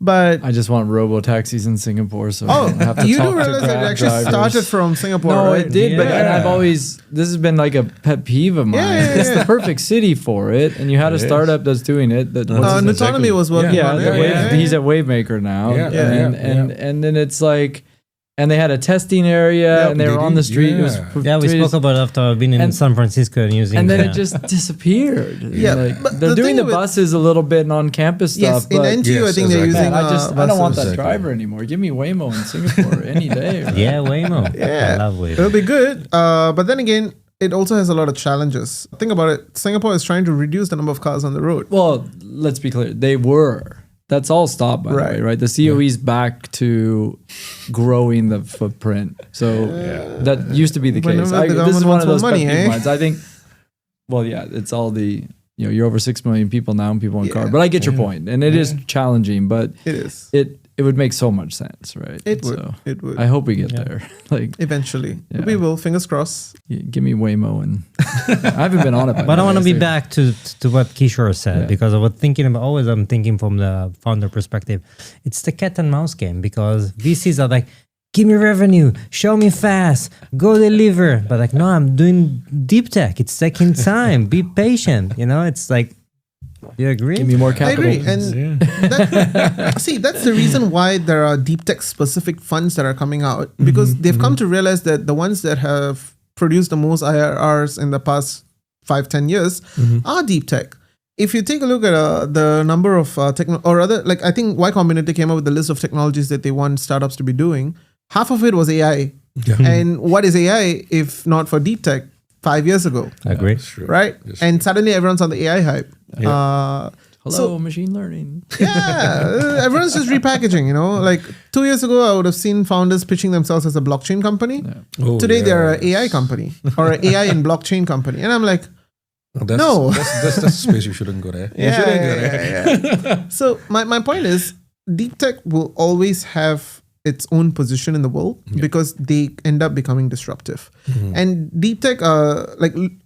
But I just want robo taxis in Singapore, so I don't have to you talk do to realize Grab it actually drivers. started from Singapore, No, right? it did, but Yeah. and this has been like a pet peeve of mine. Yeah. It's the perfect city for it, and you had a startup that's doing it. That Nutonomy was working yeah, on it. he's at Wavemaker now, Yeah, and then it's like, and they had a testing area, and they were on the street. It was We spoke about it after I've been in San Francisco and using. and then it just disappeared. Yeah, Like, but they're the doing thing the with- buses a little bit and on-campus Yes, stuff. in but NTU, I Yes, think they're exactly. using. I don't want that buses. driver anymore. Give me Waymo in Singapore any day. Right? Yeah, Waymo. Yeah. I love Waymo. It'll be good. But then again, it also has a lot of challenges. Think about it. Singapore is trying to reduce the number of cars on the road. Well, let's be clear. They were. That's all stopped, by the way, right? The COE's back to growing the footprint. So that used to be the case. This is one of those money, points. I think, well, yeah, it's all the, you're over 6 million people now and people in cars. But I get your point. And it is challenging, but it is. It would make so much sense, right? It would. So it would. I hope we get there. Like eventually. We will, fingers crossed. Give me Waymo and I haven't been on it. But I want to be back to what Kishore said because I was thinking about I'm thinking from the founder perspective. It's the cat and mouse game because VCs are like, give me revenue, show me fast, go deliver. But like, no, I'm doing deep tech. It's taking time. Be patient. It's like, you agree? Give me more capital. I agree. And that's the reason why there are deep tech specific funds that are coming out because they've come to realize that the ones that have produced the most IRRs in the past 5-10 years are deep tech. If you take a look at the number of I think Y Combinator came up with the list of technologies that they want startups to be doing. Half of it was AI. Yeah. And what is AI if not for deep tech 5 years ago? I agree. Right? And suddenly everyone's on the AI hype. Yeah. Hello, machine learning. Yeah, everyone's just repackaging, Like 2 years ago, I would have seen founders pitching themselves as a blockchain company. Yeah. Today, they're an AI company or an AI and blockchain company. And I'm like, no. That's a space you shouldn't go there. Yeah. So my point is, deep tech will always have its own position in the world because they end up becoming disruptive. And deep tech,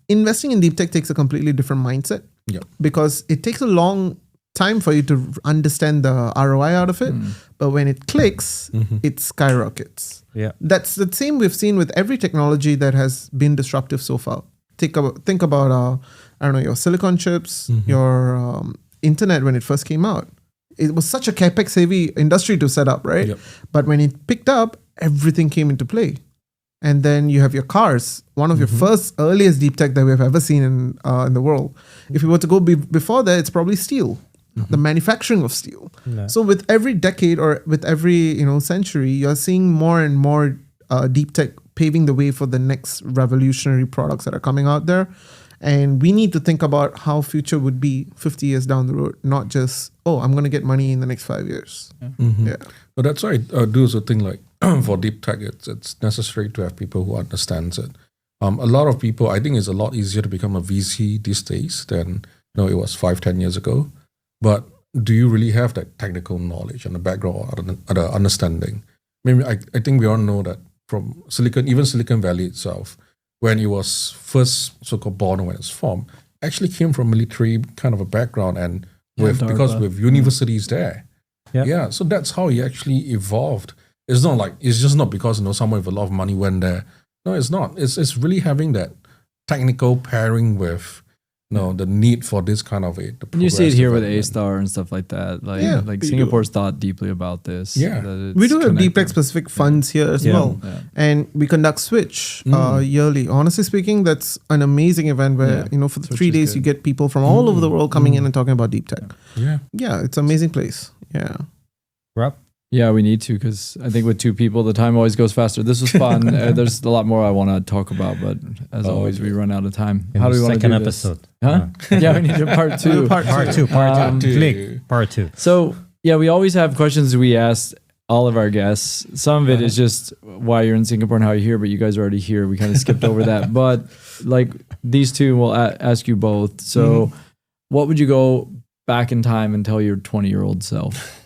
investing in deep tech takes a completely different mindset. Yeah. Because it takes a long time for you to understand the ROI out of it. But when it clicks, it skyrockets. Yeah. That's the same we've seen with every technology that has been disruptive so far. Think about your silicon chips, your internet when it first came out. It was such a capex heavy industry to set up, right? Yep. But when it picked up, everything came into play. And then you have your cars, one of your first earliest deep tech that we've ever seen in the world. If you were to go before that, it's probably steel, the manufacturing of steel. No. So with every decade or with every century, you're seeing more and more deep tech paving the way for the next revolutionary products that are coming out there. And we need to think about how future would be 50 years down the road, not just, I'm going to get money in the next 5 years. Yeah. But that's why I do also think like for deep tech, it's necessary to have people who understands it. A lot of people, I think it's a lot easier to become a VC these days than it was 5-10 years ago. But do you really have that technical knowledge and the background or the understanding? I think we all know that from Silicon Valley itself, when it was first so-called born or when it's formed, actually came from military kind of a background and with universities there. Yeah. So that's how he actually evolved. It's not like, it's just not because someone with a lot of money went there. No, it's not. It's really having that technical pairing with the need for this kind of you see it here with A-Star and stuff like that. Like Singapore's thought deeply about this. Yeah. We do have deep tech specific funds here as well. Yeah. And we conduct Switch yearly. Honestly speaking, that's an amazing event where, for the 3 days, you get people from all over the world coming in and talking about deep tech. Yeah. Yeah, it's an amazing place. Yeah. Rob? Yeah, we need to because I think with two people, the time always goes faster. This was fun. There's a lot more I want to talk about, but as always, we run out of time. How do we want to do this? Second episode. Huh? Yeah, we need a part two. Part two. So, we always have questions we ask all of our guests. Some of it is just why you're in Singapore and how you're here, but you guys are already here. We kind of skipped over that. But like these two, we'll ask you both. So what would you go back in time and tell your 20-year-old self?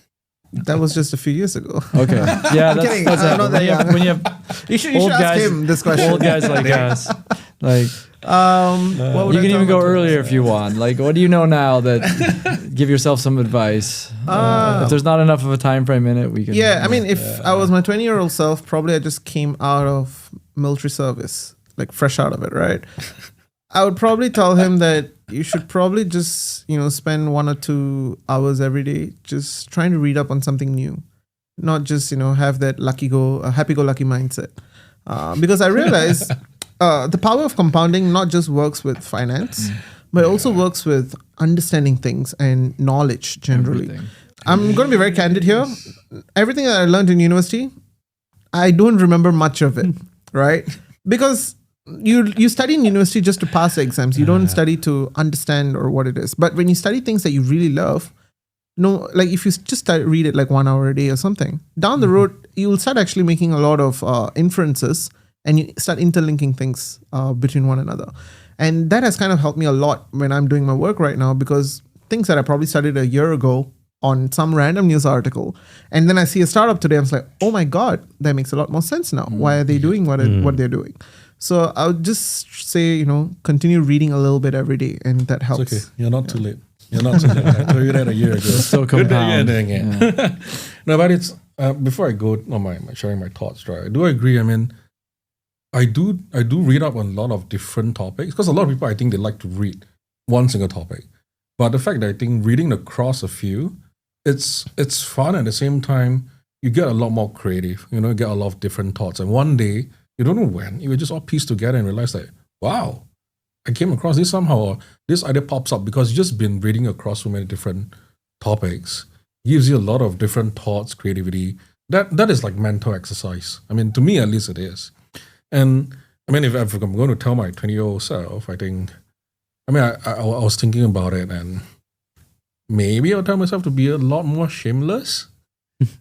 That was just a few years ago. Okay. Yeah, that's I'm not that young. When you have you should ask him this question. Old guys like us. Like you can even go earlier if you want. Like, what do you know now that give yourself some advice? If there's not enough of a time frame in it, we can. Yeah, I mean, if I was my 20-year-old self, probably I just came out of military service, like fresh out of it, right? I would probably tell him that you should probably just, spend 1 or 2 hours every day just trying to read up on something new, not just, have that happy-go-lucky mindset. Because I realized the power of compounding not just works with finance, but it also works with understanding things and knowledge generally. Everything. I'm going to be very candid here. Everything that I learned in university, I don't remember much of it, right? Because you study in university just to pass the exams. You don't study to understand or what it is. But when you study things that you really love, like if you just read it like 1 hour a day or something, down the road, you will start actually making a lot of inferences and you start interlinking things between one another. And that has kind of helped me a lot when I'm doing my work right now, because things that I probably studied a year ago on some random news article, and then I see a startup today, I'm like, oh my God, that makes a lot more sense now. Why are they doing what they're doing? So I would just say, continue reading a little bit every day, and that helps. It's okay. You're not too late. You're not too late. I told you that a year ago. Still Good that you're compound. doing it. Yeah. No, but it's before I go on my sharing my thoughts, right? I do agree. I mean, I do read up on a lot of different topics, because a lot of people, I think, they like to read one single topic. But the fact that I think reading across a few, it's fun. At the same time, you get a lot more creative. You get a lot of different thoughts. And one day, you don't know when, you will just all piece together and realize that, wow, I came across this somehow, or this idea pops up because you've just been reading across so many different topics. It gives you a lot of different thoughts, creativity. That is like mental exercise. I mean, to me at least it is. And I mean, if I'm going to tell my 20-year-old self, I think, I was thinking about it, and maybe I'll tell myself to be a lot more shameless.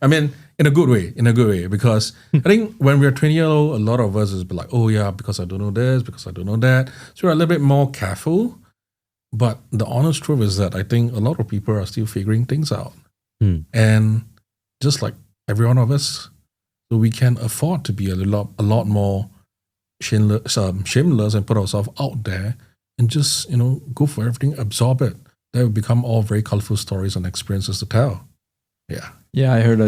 I mean, in a good way, because I think when we're 20-year-old, a lot of us is be like, oh yeah, because I don't know this, because I don't know that. So we're a little bit more careful. But the honest truth is that I think a lot of people are still figuring things out. And just like every one of us, so we can afford to be a lot more shameless and put ourselves out there and just, go for everything, absorb it. That will become all very colorful stories and experiences to tell. Yeah. Yeah, I heard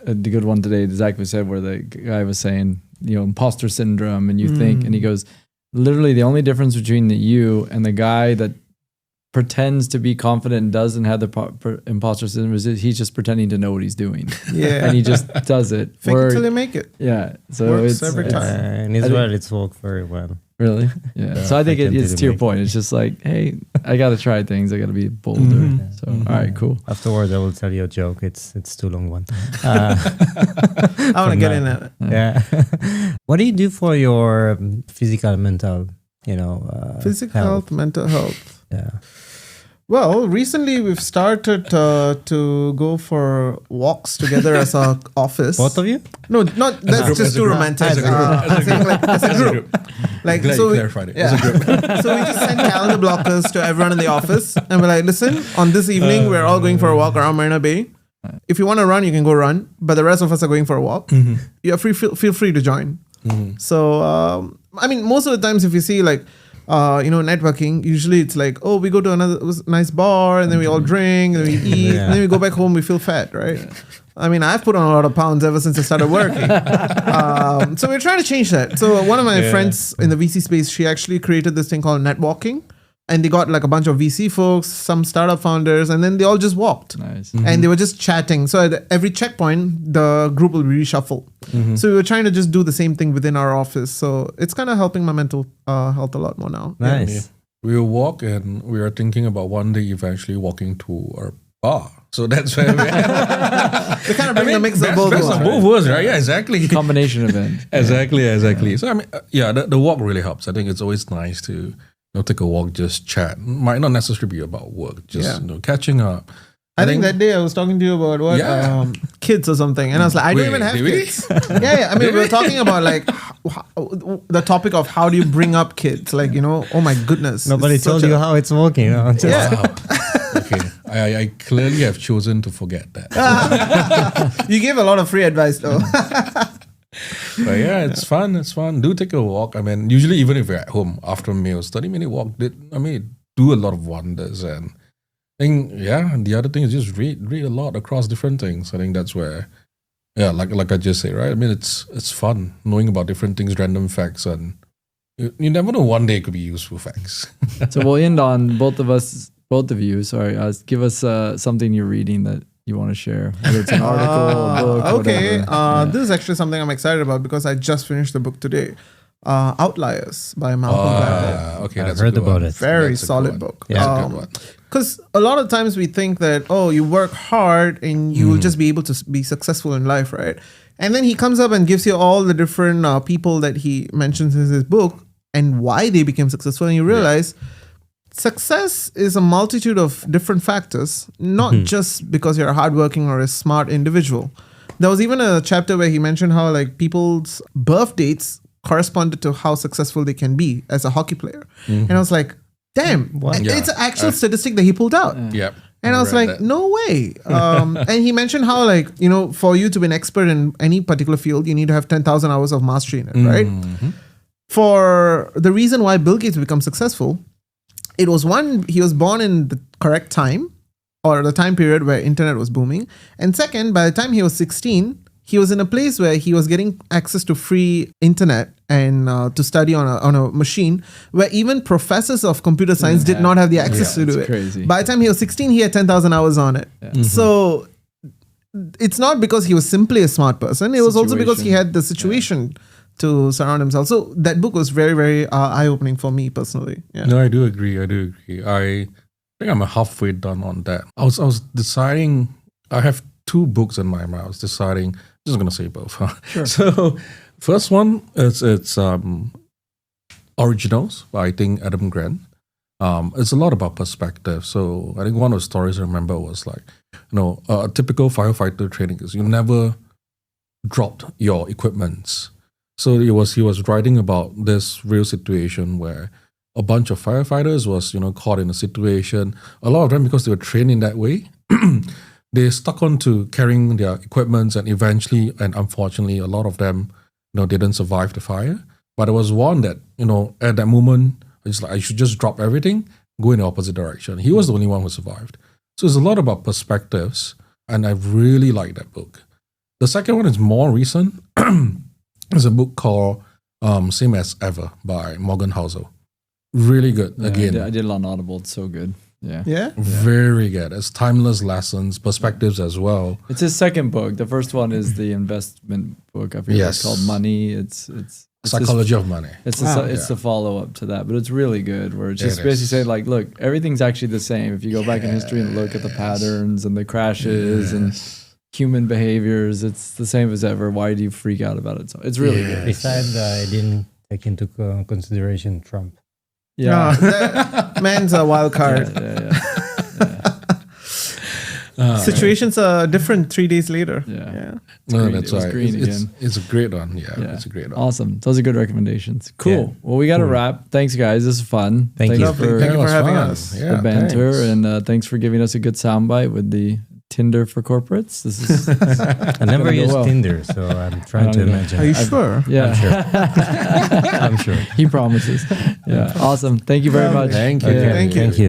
a good one today, exactly said, where the guy was saying, imposter syndrome, and you think, and he goes, literally the only difference between you and the guy that pretends to be confident and doesn't have the imposter syndrome is he's just pretending to know what he's doing. Yeah. And he just does it. Fake it till you make it. Yeah. So Works every time. In Israel, it's worked very well. Really? Yeah. So I think it's to your point. It's just like, hey, I got to try things. I got to be bolder. So, all right, cool. Afterwards, I will tell you a joke. It's too long one. I want to get in it. Yeah. What do you do for your physical, mental, Physical health, mental health. Yeah. Well, recently we've started to go for walks together as a office. Both of you? No, not that's just too romantic. As a group. Like, Glad so you clarified it. yeah. As a group. So we just send calendar blockers to everyone in the office, and we're like, listen, on this evening we're all going for a walk around Marina Bay. If you want to run, you can go run, but the rest of us are going for a walk. You're feel free to join. So most of the times, if you see like networking, usually it's like, oh, we go to another nice bar and then we all drink and we eat and then we go back home, we feel fat, right? I've put on a lot of pounds ever since I started working. So we're trying to change that. So one of my friends in the VC space, she actually created this thing called netwalking, and they got like a bunch of VC folks, some startup founders, and then they all just walked. Nice. And they were just chatting. So at every checkpoint, the group will be reshuffled. So we were trying to just do the same thing within our office. So it's kind of helping my mental health a lot more now. Nice. Yeah. We will walk, and we are thinking about one day eventually walking to our bar. So that's where we're at. They kind of bring the mix of both Best worlds. of both worlds, right? Yeah, exactly. Combination event. Exactly. So the walk really helps. I think it's always nice to take a walk, just chat. Might not necessarily be about work, just catching up. I think that day I was talking to you about what kids or something, and I was like, I don't even have kids. Yeah. We were talking about like the topic of how do you bring up kids, like oh my goodness, Nobody told you how it's working. Wow. Okay, I clearly have chosen to forget that. You gave a lot of free advice though. But yeah, it's fun. Do take a walk. Usually even if you're at home after meals, 30-minute walk do a lot of wonders. And I think the other thing is just read a lot across different things. I think that's where like I just say, right? It's fun knowing about different things, random facts, and you never know, one day it could be useful facts. So we'll end on both of you. Sorry, give us something you're reading that you want to share, whether it's an article, a book, okay. whatever. This is actually something I'm excited about because I just finished the book today. Outliers by Malcolm Gladwell. Okay, I've that's heard a good about one. it. Very That's a solid good one. book. That's a good one. Because a lot of times we think that, you work hard and you will just be able to be successful in life, right? And then he comes up and gives you all the different people that he mentions in his book, and why they became successful. And you realize success is a multitude of different factors, not just because you're a hardworking or a smart individual. There was even a chapter where he mentioned how like people's birth dates corresponded to how successful they can be as a hockey player. And I was like, damn, it's an actual statistic that he pulled out. Yep. And I was like, no way. And he mentioned how, like, you know, for you to be an expert in any particular field, you need to have 10,000 hours of mastery in it, right? For the reason why Bill Gates became successful, it was one, he was born in the correct time or the time period where internet was booming. And second, by the time he was 16, he was in a place where he was getting access to free internet and to study on a machine where even professors of computer science did not have the access to do it. Crazy. By the time he was 16, he had 10,000 hours on it. So it's not because he was simply a smart person. It was also because he had the situation to surround himself. So that book was very, very eye-opening for me personally. Yeah. No, I do agree. I think I'm halfway done on that. I was deciding, I have 2 books in my mind. I was deciding, I'm just going to say both. Sure. So first one, it's Originals by, I think, Adam Grant. It's a lot about perspective. So I think one of the stories I remember was like, you know, a typical firefighter training is you never dropped your equipments. So he was writing about this real situation where a bunch of firefighters was, you know, caught in a situation. A lot of them, because they were trained in that way, they stuck on to carrying their equipments, and eventually, and unfortunately, a lot of them, you know, didn't survive the fire. But there was one that, you know, at that moment, it's like, I should just drop everything, go in the opposite direction. He was the only one who survived. So it's a lot about perspectives, and I really like that book. The second one is more recent. It's a book called Same as Ever by Morgan Housel. Really good. Yeah, Again, I did it on Audible. It's so good. Yeah. Yeah? Very good. It's timeless lessons, perspectives as well. It's his second book. The first one is the investment book. I forget what it's called. Money. It's Psychology of Money. It's the follow up to that, but it's really good. Where it's just basically saying like, look, everything's actually the same. If you go back in history and look at the patterns and the crashes and human behaviors, it's the same as ever. Why do you freak out about it? So it's really good. Besides, I didn't take into consideration Trump. Yeah, No, that man's a wild card. Situations are different 3 days later. Yeah. No, green. that's It was right. green It's, again. it's a great one. Yeah, it's a great one. Awesome. Those are good recommendations. Cool. Yeah. Well, we got to wrap. Thanks, guys. This is fun. Thank you. Thanks Lovely. for Thank you it for was having fun. us. Yeah, the banter, thanks. and thanks for giving us a good soundbite with the Tinder for corporates. This is I never gonna go used well. Tinder, so I'm trying to imagine. Are you sure? yeah. I'm sure. He promises. Yeah. Awesome. Thank you very much. Thank you. Okay, Thank you. Thank you.